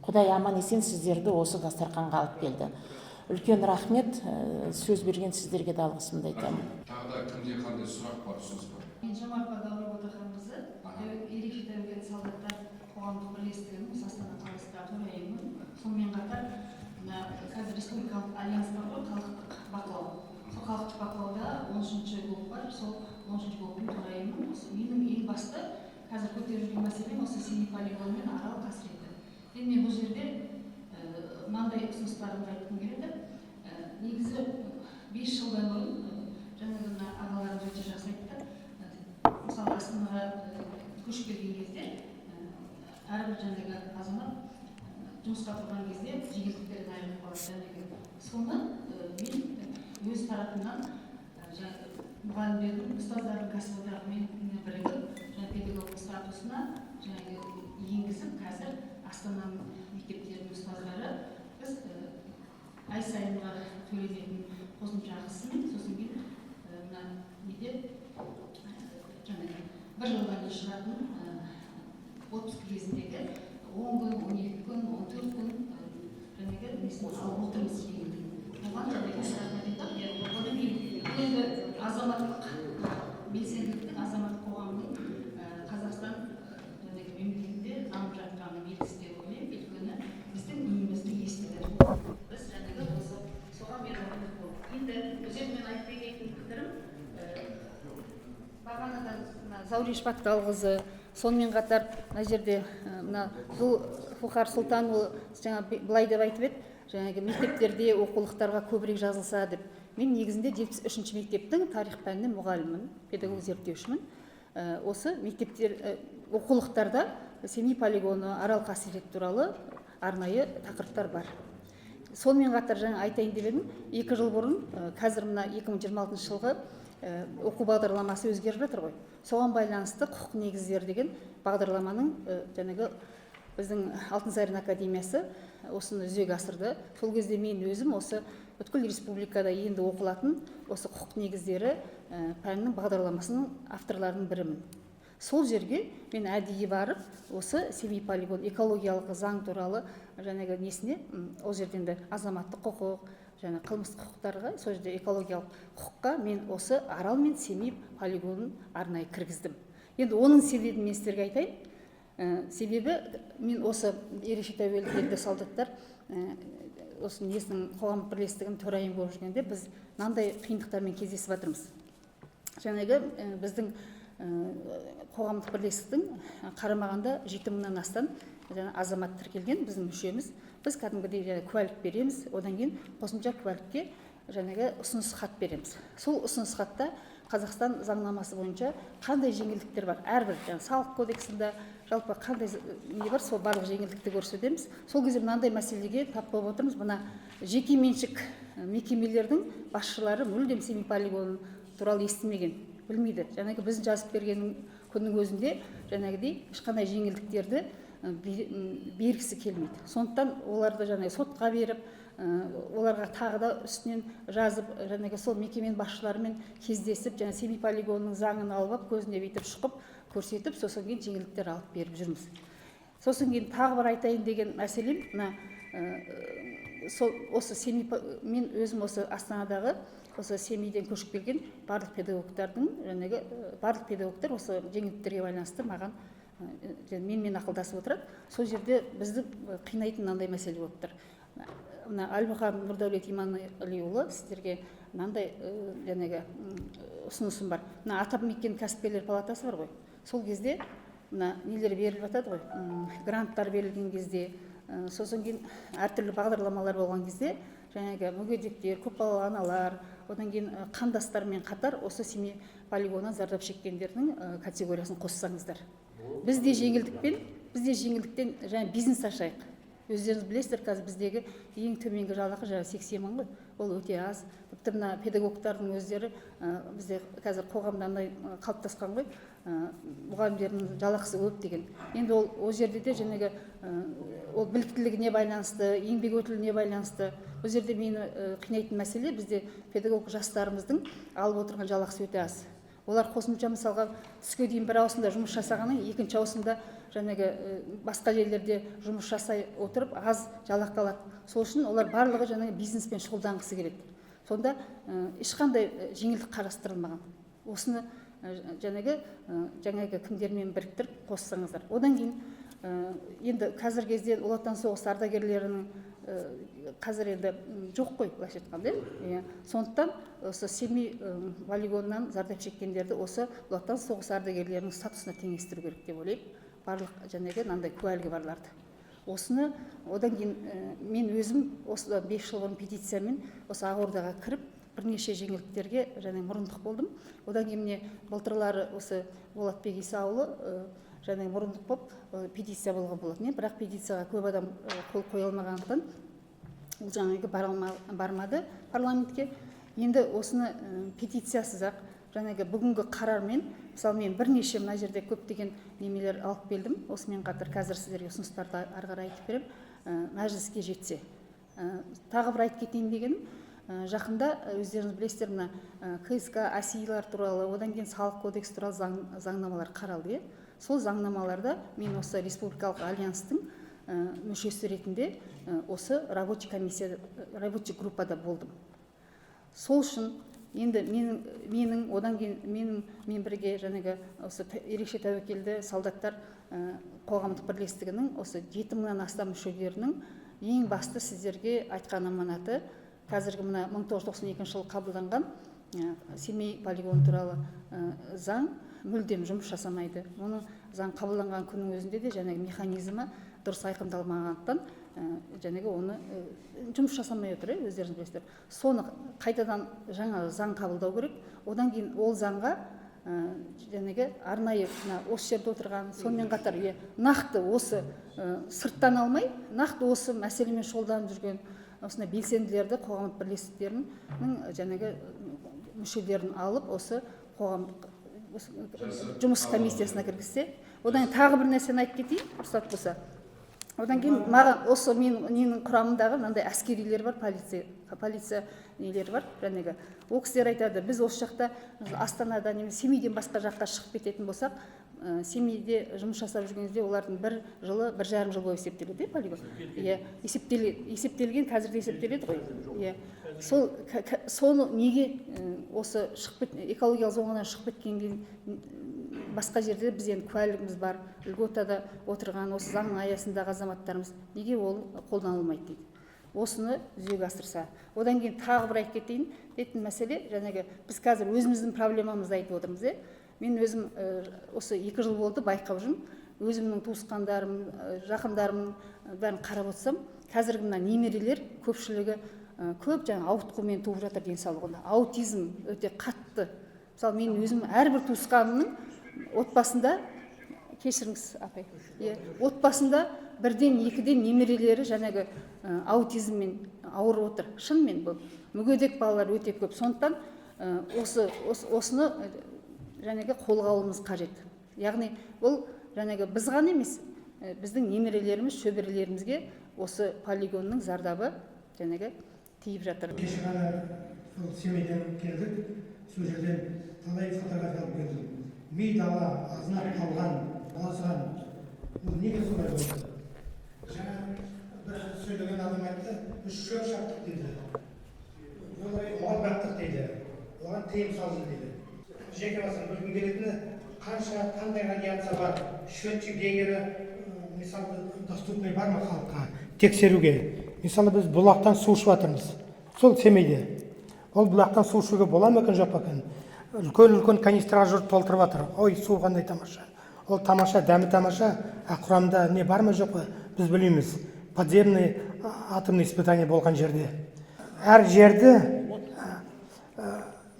Құдай аман есен сіздерді осы дастарханға алып келді. Үлкен рахмет, сөз берген сіздерге де алғысымды айтамын. Тағы да кімде қандай сұрақ бар, сөз бар? Мен Жомарт Бағдәулет Ботақанқызы, ерекше тәрбиелі солдаттар қоғамдық бірлестігінің Астана қаласындағы төрайымымын. Сонымен қатар қазір республикалық альянс бар ғой, халықтық бақылау. Сол халықтық бақылауда 13-ші блок бар, сол 13-ші блоктың төрайымымын. Менің ең басты қазір көтерілген мәселем осы семей полигоны мен арал қасіреті. Мен бұл жерде мынандай ұсыныстарымды айтқым келеді. Негізі 5 жылдан бұрын жаңағы мына ағаларым өте жақсы айтты. Мысалы Астанаға көшіп келген кезде әрбір жаңағы азамат жұмысқа тұрған кезде жеңілдіктерден айырылып қалады. Соны мен өз тарапымнан мұғалімдердің, ұстаздардың кәсіподағымен бірігіп, педагог статусына енгізіп, қазір Астананың мектептерінің ұстаздары біз ай сайынға төленетін қосымша ақысын, сосын кейін мына неде бір жылдан кейін шығатын отпуск кезіндегі 10 күн, 12 күн, 14 күн алып отырмыз. оған рахмет айтамын. Одан кейін енді азаматтық белсенділіктің, азаматтық қоғамның Қазақстан мемлекетінде дамып жатқаны белгісі деп ойлаймын. Өйткені біздің үйімізді естіді. Біз осы соған беріп болды. Енді өзіммен айтып кететін пікірім, бағанадан Зауреш Батталқызы, сонымен қатар мына жерде мына Зұлфухар Сұлтанұлы жаңа былай деп айтып еді, жаңағы мектептерде оқулықтарға көбірек жазылса деп. Мен негізінде 73-ші мектептің тарих пәнінің мұғалімімін, педагог зерттеушімін. Осы мектептер оқулықтарда Семей полигоны, Арал қасірет туралы арнайы тақырыптар бар. Сонымен қатар жаңа айтайын деп едім, 2 жыл бұрын, қазір мына 2026 жылғы оқу бағдарламасы өзгеріп жатыр ғой. Соған байланысты құқық негіздері деген бағдарламаның жаңағы біздің Алтынсарин академиясы осыны жүзеге асырды. Сол кезде мен өзім осы бүткіл республикада енді оқылатын осы құқық негіздері пәнінің бағдарламасының авторларының бірімін. Сол жерге мен әдейі барып, осы Семей полигон экологиялық заң туралы жаңағы несіне, ол жерден де азаматтық құқық, және қылмыстық құқықтарға, сол жерде экологиялық құқыққа мен осы Арал мен Семей полигонын арнайы кіргіздім. Енді оның себебін мен сіздерге айтайын. Себебі мен осы ерекше тәуелді елді солдаттар осы несінің қоғамдық бірлестігінің төрайымы болып жүргенде біз мынандай қиындықтармен кездесіп жатырмыз. Жаңағы біздің қоғамдық бірлестіктің қарамағында 7 мыңнан астам азамат тіркелген біздің мүшеміз. Біз кәдімгідей куәлік береміз, одан кейін қосымша куәлікке жаңағы ұсыныс хат береміз. Сол ұсыныс хатта Қазақстан заңнамасы бойынша қандай жеңілдіктер бар, әрбір салық кодексінде жалпы қандай не бар, сол барлық жеңілдікті көрсетеміз. Сол кезде мынандай мәселеге тап болып отырмыз. Мына жеке меншік мекемелердің басшылары мүлдем Семей полигоны туралы естімеген, білмейді. Жаңағы біздің жазып берген күннің өзінде жаңағыдей ешқандай жеңілдіктерді бергісі келмейді. Сондықтан оларды жаңағы сотқа беріп, оларға тағы да үстінен жазып, жаңағы сол мекеменің басшыларымен кездесіп, жаңа Семей полигонының заңын алып, көзіне бүйтіп шұқып, көрсетіп, сосын кейін жеңілдіктер алып беріп жүрміз. Сосын кейін тағы бір айтайын деген мәселем, осы Семей, мен өзім осы Астанадағы, осы Семейден көшіп келген барлық педагогтардың, жаңағы барлық педагогтар осы жеңілдіктерге байланысты маған менімен ақылдасып отырады. Сол жерде бізді қинайтын мынандай мәселе болып тұр. Мына Әлмұқан Нұрдәулет Иманғалиұлы сіздерге мынандай жаңағы ұсынысым бар. Мына Атамекен кәсіпкерлер палатасы бар ғой. Сол кезде мына нелер беріліп жатады ғой, гранттар берілген кезде, сосын кейін әртүрлі бағдарламалар болған кезде, жаңағы мүгедектер, көпбалалы аналар, одан кейін қандастармен қатар осы Семей полигонынан зардап шеккендердің категориясын қоссаңыздар. Бізде жеңілдіктен жаңа бизнес ашайық. Өздеріңіз білесіздер, қазір біздегі ең төменгі жалақы 80 мың ғой. Ол өте аз. Тіпті мына педагогтардың өздері бізде қазір қоғамда қалыптасқан ғой, мұғалімдердің жалақысы көп деген. Енді ол жерде де жаңағы ол біліктілігіне байланысты, еңбек өтіліне байланысты. Ол жерде мені қинайтын мәселе, бізде педагог жастарымыздың алып отырған жалақысы өте аз. Олар қосымша мысалға түске дейін бір ауысымда жұмыс жасағанын, екінші ауысымда жаңағы басқа жерлерде жұмыс жасай отырып аз жалақы алады. Сол үшін олар барлығы жаңағы бизнеспен шұғылданғысы келеді. Сонда ешқандай жеңілдік қарастырылмаған. Осыны жаңағы кімдермен біріктіріп қоссаңыздар. Одан кейін енді қазір кезде Ұлы Отан соғысы ардагерлерінің қазір енді жоқ қой, былайша айтқанда. Сондықтан осы Семей полигонынан зардап шеккендерді осы Ұлы Отан соғысы ардагерлерінің статусына теңестіру керек деп ойлаймын. Барлық жаңағы мынандай куәлігі барларды. Осыны одан кейін мен өзім осы 5 жыл бұрын петициямен осы Ақордаға кіріп, бірнеше жеңілдіктерге мұрындық болдым. Одан кейін міне былтырлары осы Болатбек Исаұлы мұрындық болып петиция болған болатын. Бірақ петицияға көп адам қол қоя алмағандықтан ол жаңағы бармады парламентке. Енді осыны петициясыз ақ бүгінгі қарармен, мысалы мен бірнеше мына жерде көптеген немелер алып келдім. Осымен қатар қазір сіздерге ұсыныстарды ары қарай айтып берем, мәжіліске жетсе. Тағы бір айтып кетейін дегенім, жақында өздеріңіз білесіздер, мына КСК АСИ-лар туралы, одан кейін салық кодекс туралы заңнамалар қаралды. Сол заңнамаларда мен осы республикалық альянстың мүшесі ретінде осы рабочий комиссия, рабочий группада болдым. Сол үшін енді менің одан кейін мен бірге жаңағы осы ерекше тәуекелді солдаттар қоғамдық бірлестігінің осы 7 мыңнан астам мүшелерінің ең басты сіздерге айтқан аманаты қазіргі мына 1992 жылы қабылданған Семей полигоны туралы заң мүлдем жұмыс жасамайды. Оның заң қабылданған күннің өзінде де жаңағы механизмі дұрыс айқындалмағандықтан жаңағы оны жұмыс жасамай отыр, өздеріңіз білесіздер. Соны қайтадан жаңа заң қабылдау керек. Одан кейін ол заңға жаңағы арнайы осы жерде отырған, сонымен қатар нақты осы сырттан алмай, нақты осы мәселемен шұғылданып жүрген осындай белсенділерді, қоғамдық бірлестіктерінің жаңағы мүшелерін алып, осы қоғамдық жұмыс комиссиясына кіргізсе. Одан тағы бір нәрсені айтып кетейін, рұқсат болса. Одан кейін маған осы менің құрамымдағы мынандай әскерилер бар, полиция нелері бар, жаңағы. Ол кісілер айтады, біз осы жақта Астанада немесе Семейден басқа жаққа шығып кететін болсақ, Семейде жұмыс жасап жүргенде олардың бір жылы, 1,5 жыл бойы есептеледі, полигон. Есептелген, қазірде есептеледі ғой. Соны неге осы экологиялық зонадан шығып кеткенге басқа жерде біз енді куәлігіміз бар, льготада отырған осы заңның аясындағы азаматтарымыз неге ол қолданылмайды дейді. Осыны жүзеге асырса. Одан кейін тағы бір айтып кетейін, дейтін мәселе, жаңағы біз қазір өзіміздің проблемамызды айтып отырмыз. Мен өзім осы 2 жыл болды байқап жүрмін. Өзімнің туысқандарым, жақындарым бәрін қарап отырсам, қазіргі мына немерелер көпшілігі көп жаңа ауытқумен туып жатыр денсаулығында. Аутизм өте қатты. Мысалы мен өзім әрбір туысқанымның отбасында, кешіріңіз апай, отбасында 1-ден 2-ден немерелері жаңағы аутизммен ауырып отыр. Шынымен бұл мүгедек балалар өте көп. Сондықтан осыны жаңағы қолға алуымыз қажет. Яғни бұл жаңағы біз ғана емес, біздің немерелеріміз, шөберелерімізге осы полигонның зардабы жаңағы тиіп жатыр. Кеше ғана Семейден келдік, сол жерден талай фотография алып келдім. Ми дала, азынап қалған, азған. Бұл неге солай болды? Жаңа бір сөйлеген адам айтты, біз шөп шаптық дейді. Олай мал бақтық дейді. Оған тыйым салды дейді. Жеке басым білгім келетіні, қандай радиация бар, счетчик деңгері, мысалы, доступный бар ма халыққа тексеруге. Мысалы, біз бұлақтан су ішіп жатырмыз. Сол Семейде. Ол бұлақтан су ішуге бола ма екен, жоқ па екен? Үлкен канистраға жұрт толтырып жатыр. Ой, су қандай тамаша. Ол тамаша, дәмі тамаша, құрамында не бар ма, жоқ па? Біз білмейміз. Подземный атомный испытание болған жерде. Әр жерді,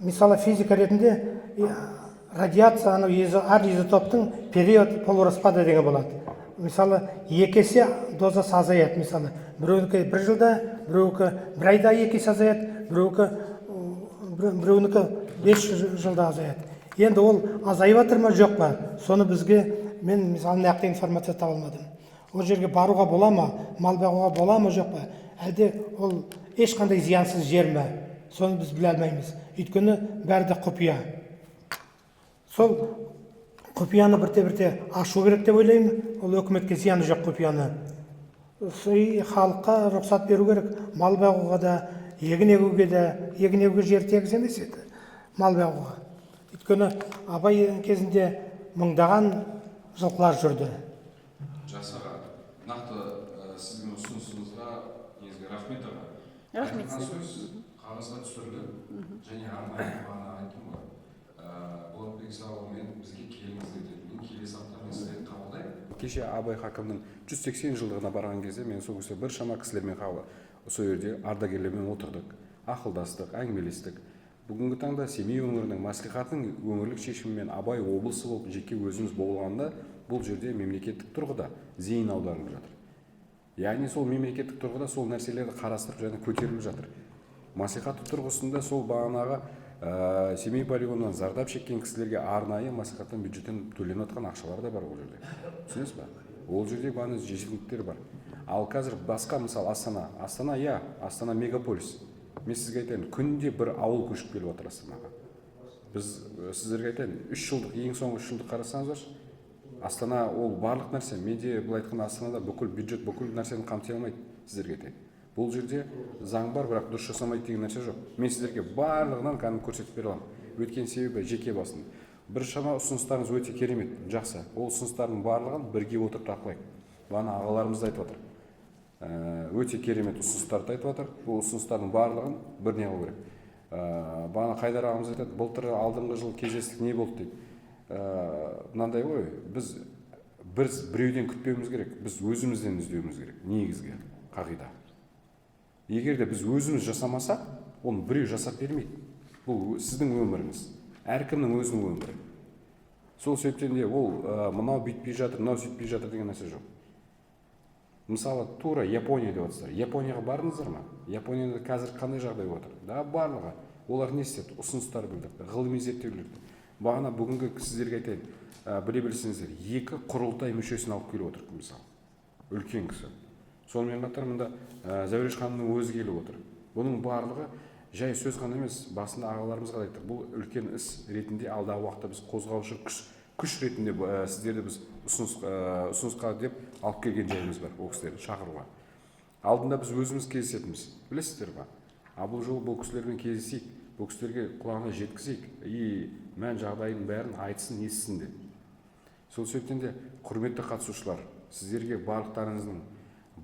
мысалы, физика ретінде радиация әр изотоптың период полураспада деген болады. Мысалы, 2 есе дозасы азаяды. Мысалы, біреуінікі 1 жылда, біреуікі 1 айда 2 есе азаяды, біреуінікі 5 жылда азаяды. Енді ол азайып жатыр ма, жоқ па? Соны бізге, мен мысалы нақты информация таба алмадым. Ол жерге баруға бола ма, мал бағуға бола ма, жоқ па? Әлде ол ешқандай зиянсыз жер ме? Соны біз біле алмаймыз. Өйткені бәрі де құпия. Сол құпияны бірте-бірте ашу керек деп ойлаймын. Ол өкіметке зияны жоқ құпияны. Халыққа рұқсат беру керек. Мал бағуға да, егін егуге де, егін егуге жер тегіс емес еді. Мал бағуға. Өйткені абай кезінде мыңдаған жылқылар жүрді. Жақсы аға, нақты сіздің ұсынысыңызға негізгі рахмет аға. Рахмет сізге. Қағазға түсірді, және арнайы бағана айттым ғой. Болатбек сауалымен бізге келіңіз деді. Мен келесі аптамен сіздерді қабылдаймын. Кеше Абай Хакімнің 180 жылдығына барған кезде мен сол кезде бір шама кісілермен сол жерде ардагерлермен отырдық, ақылдастық, әңгімелестік. Бүгінгі таңда Семей өңірінің мәслихатының өңірлік шешімімен Абай облысы болып жеке өзіміз болғанда бұл жерде мемлекеттік тұрғыда зейін аударылып жатыр. Яғни сол мемлекеттік тұрғыда сол нәрселерді қарастырып және көтеріліп жатыр. Мәслихаттық тұрғысында сол бағанағы Семей полигонынан зардап шеккен кісілерге арнайы мәслихаттың бюджеттен төленіп жатқан ақшалар да бар ол жерде. Түсінесіз ба? Ол жерде бағана жетістіктер бар. Ал қазір басқа мысалы Астана мегаполис. Мен сізге айтайын, күнде бір ауыл көшіп келіп отыр Астанаға. Біз сіздерге айтайын, 3 жылдық, ең соңғы 3 жылдық қарасаңыздар, Астана ол барлық нәрсе, менде былай айтқанда Астанада бүкіл бюджет бүкіл нәрсені қамти алмайды, сіздерге айтайын. Бұл жерде заң бар, бірақ дұрыс жасамайды деген нәрсе жоқ. Мен сіздерге барлығынан кәдімгі көрсетіп бере аламын. Өткен себебі жеке басын. Біршама ұсыныстарыңыз өте керемет, жақсы. Ол ұсыныстардың барлығын бірге отырып талқылайық. Бағана ағаларымыз да айтып отыр. Өте керемет ұсыныстарды айтып отыр. Бұл ұсыныстардың барлығын біріне алу керек. Бағана Қайдар ағамыз айтады, былтыр алдыңғы жыл кездестік не болды дейді. Мынандай ғой, біз біреуден күтпеуіміз керек, біз өзімізден іздеуіміз керек, негізгі қағида. Егер де біз өзіміз жасамасақ, оны біреу жасап бермейді. Бұл сіздің өміріңіз, әркімнің өзінің өмірі. Сол себептен де ол мынау бүйтпей жатыр, мынау сөйтпей жатыр деген нәрсе жоқ. Мысалы, тура Япония деп отырсыздар. Японияға бардыңыздар ма? Японияда қазір қандай жағдай отыр? Да, барлығы. Олар не істеді? Ұсыныстар білдірді, ғылыми зерттеулерді. Бағана бүгінгі сіздерге айтайын, біле білсеңіздер, 2 құрылтай мүшесін алып келіп отыр, мысалы. Үлкен кісі. Сонымен қатар мұнда Зәуреш ханымның өзі келіп отыр. Бұның барлығы жай сөз ғана емес, басында ағаларымызға да айттық. Бұл үлкен іс ретінде алдағы уақытта біз қозғаушы күш ретінде сіздерді біз ұсынысқа деп алып келген жайымыз бар, ол кісілерді шақыруға. Алдында біз өзіміз кездесетінбіз, білесіздер ба? Бұл жолы бұл кісілермен кездесейік, бұл кісілерге құлағына жеткізейік, мән жағдайының бәрін айтсын, естісін де. Сол себептен де құрметті қатысушылар, сіздерге барлықтарыңыздың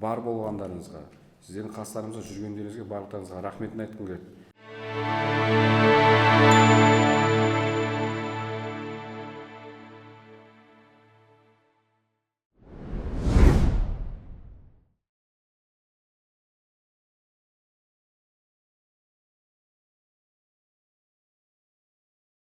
бар болғандарыңызға, сіздердің қастарыңызға жүргендеріңізге барлықтарыңызға рахметін айтқым келеді.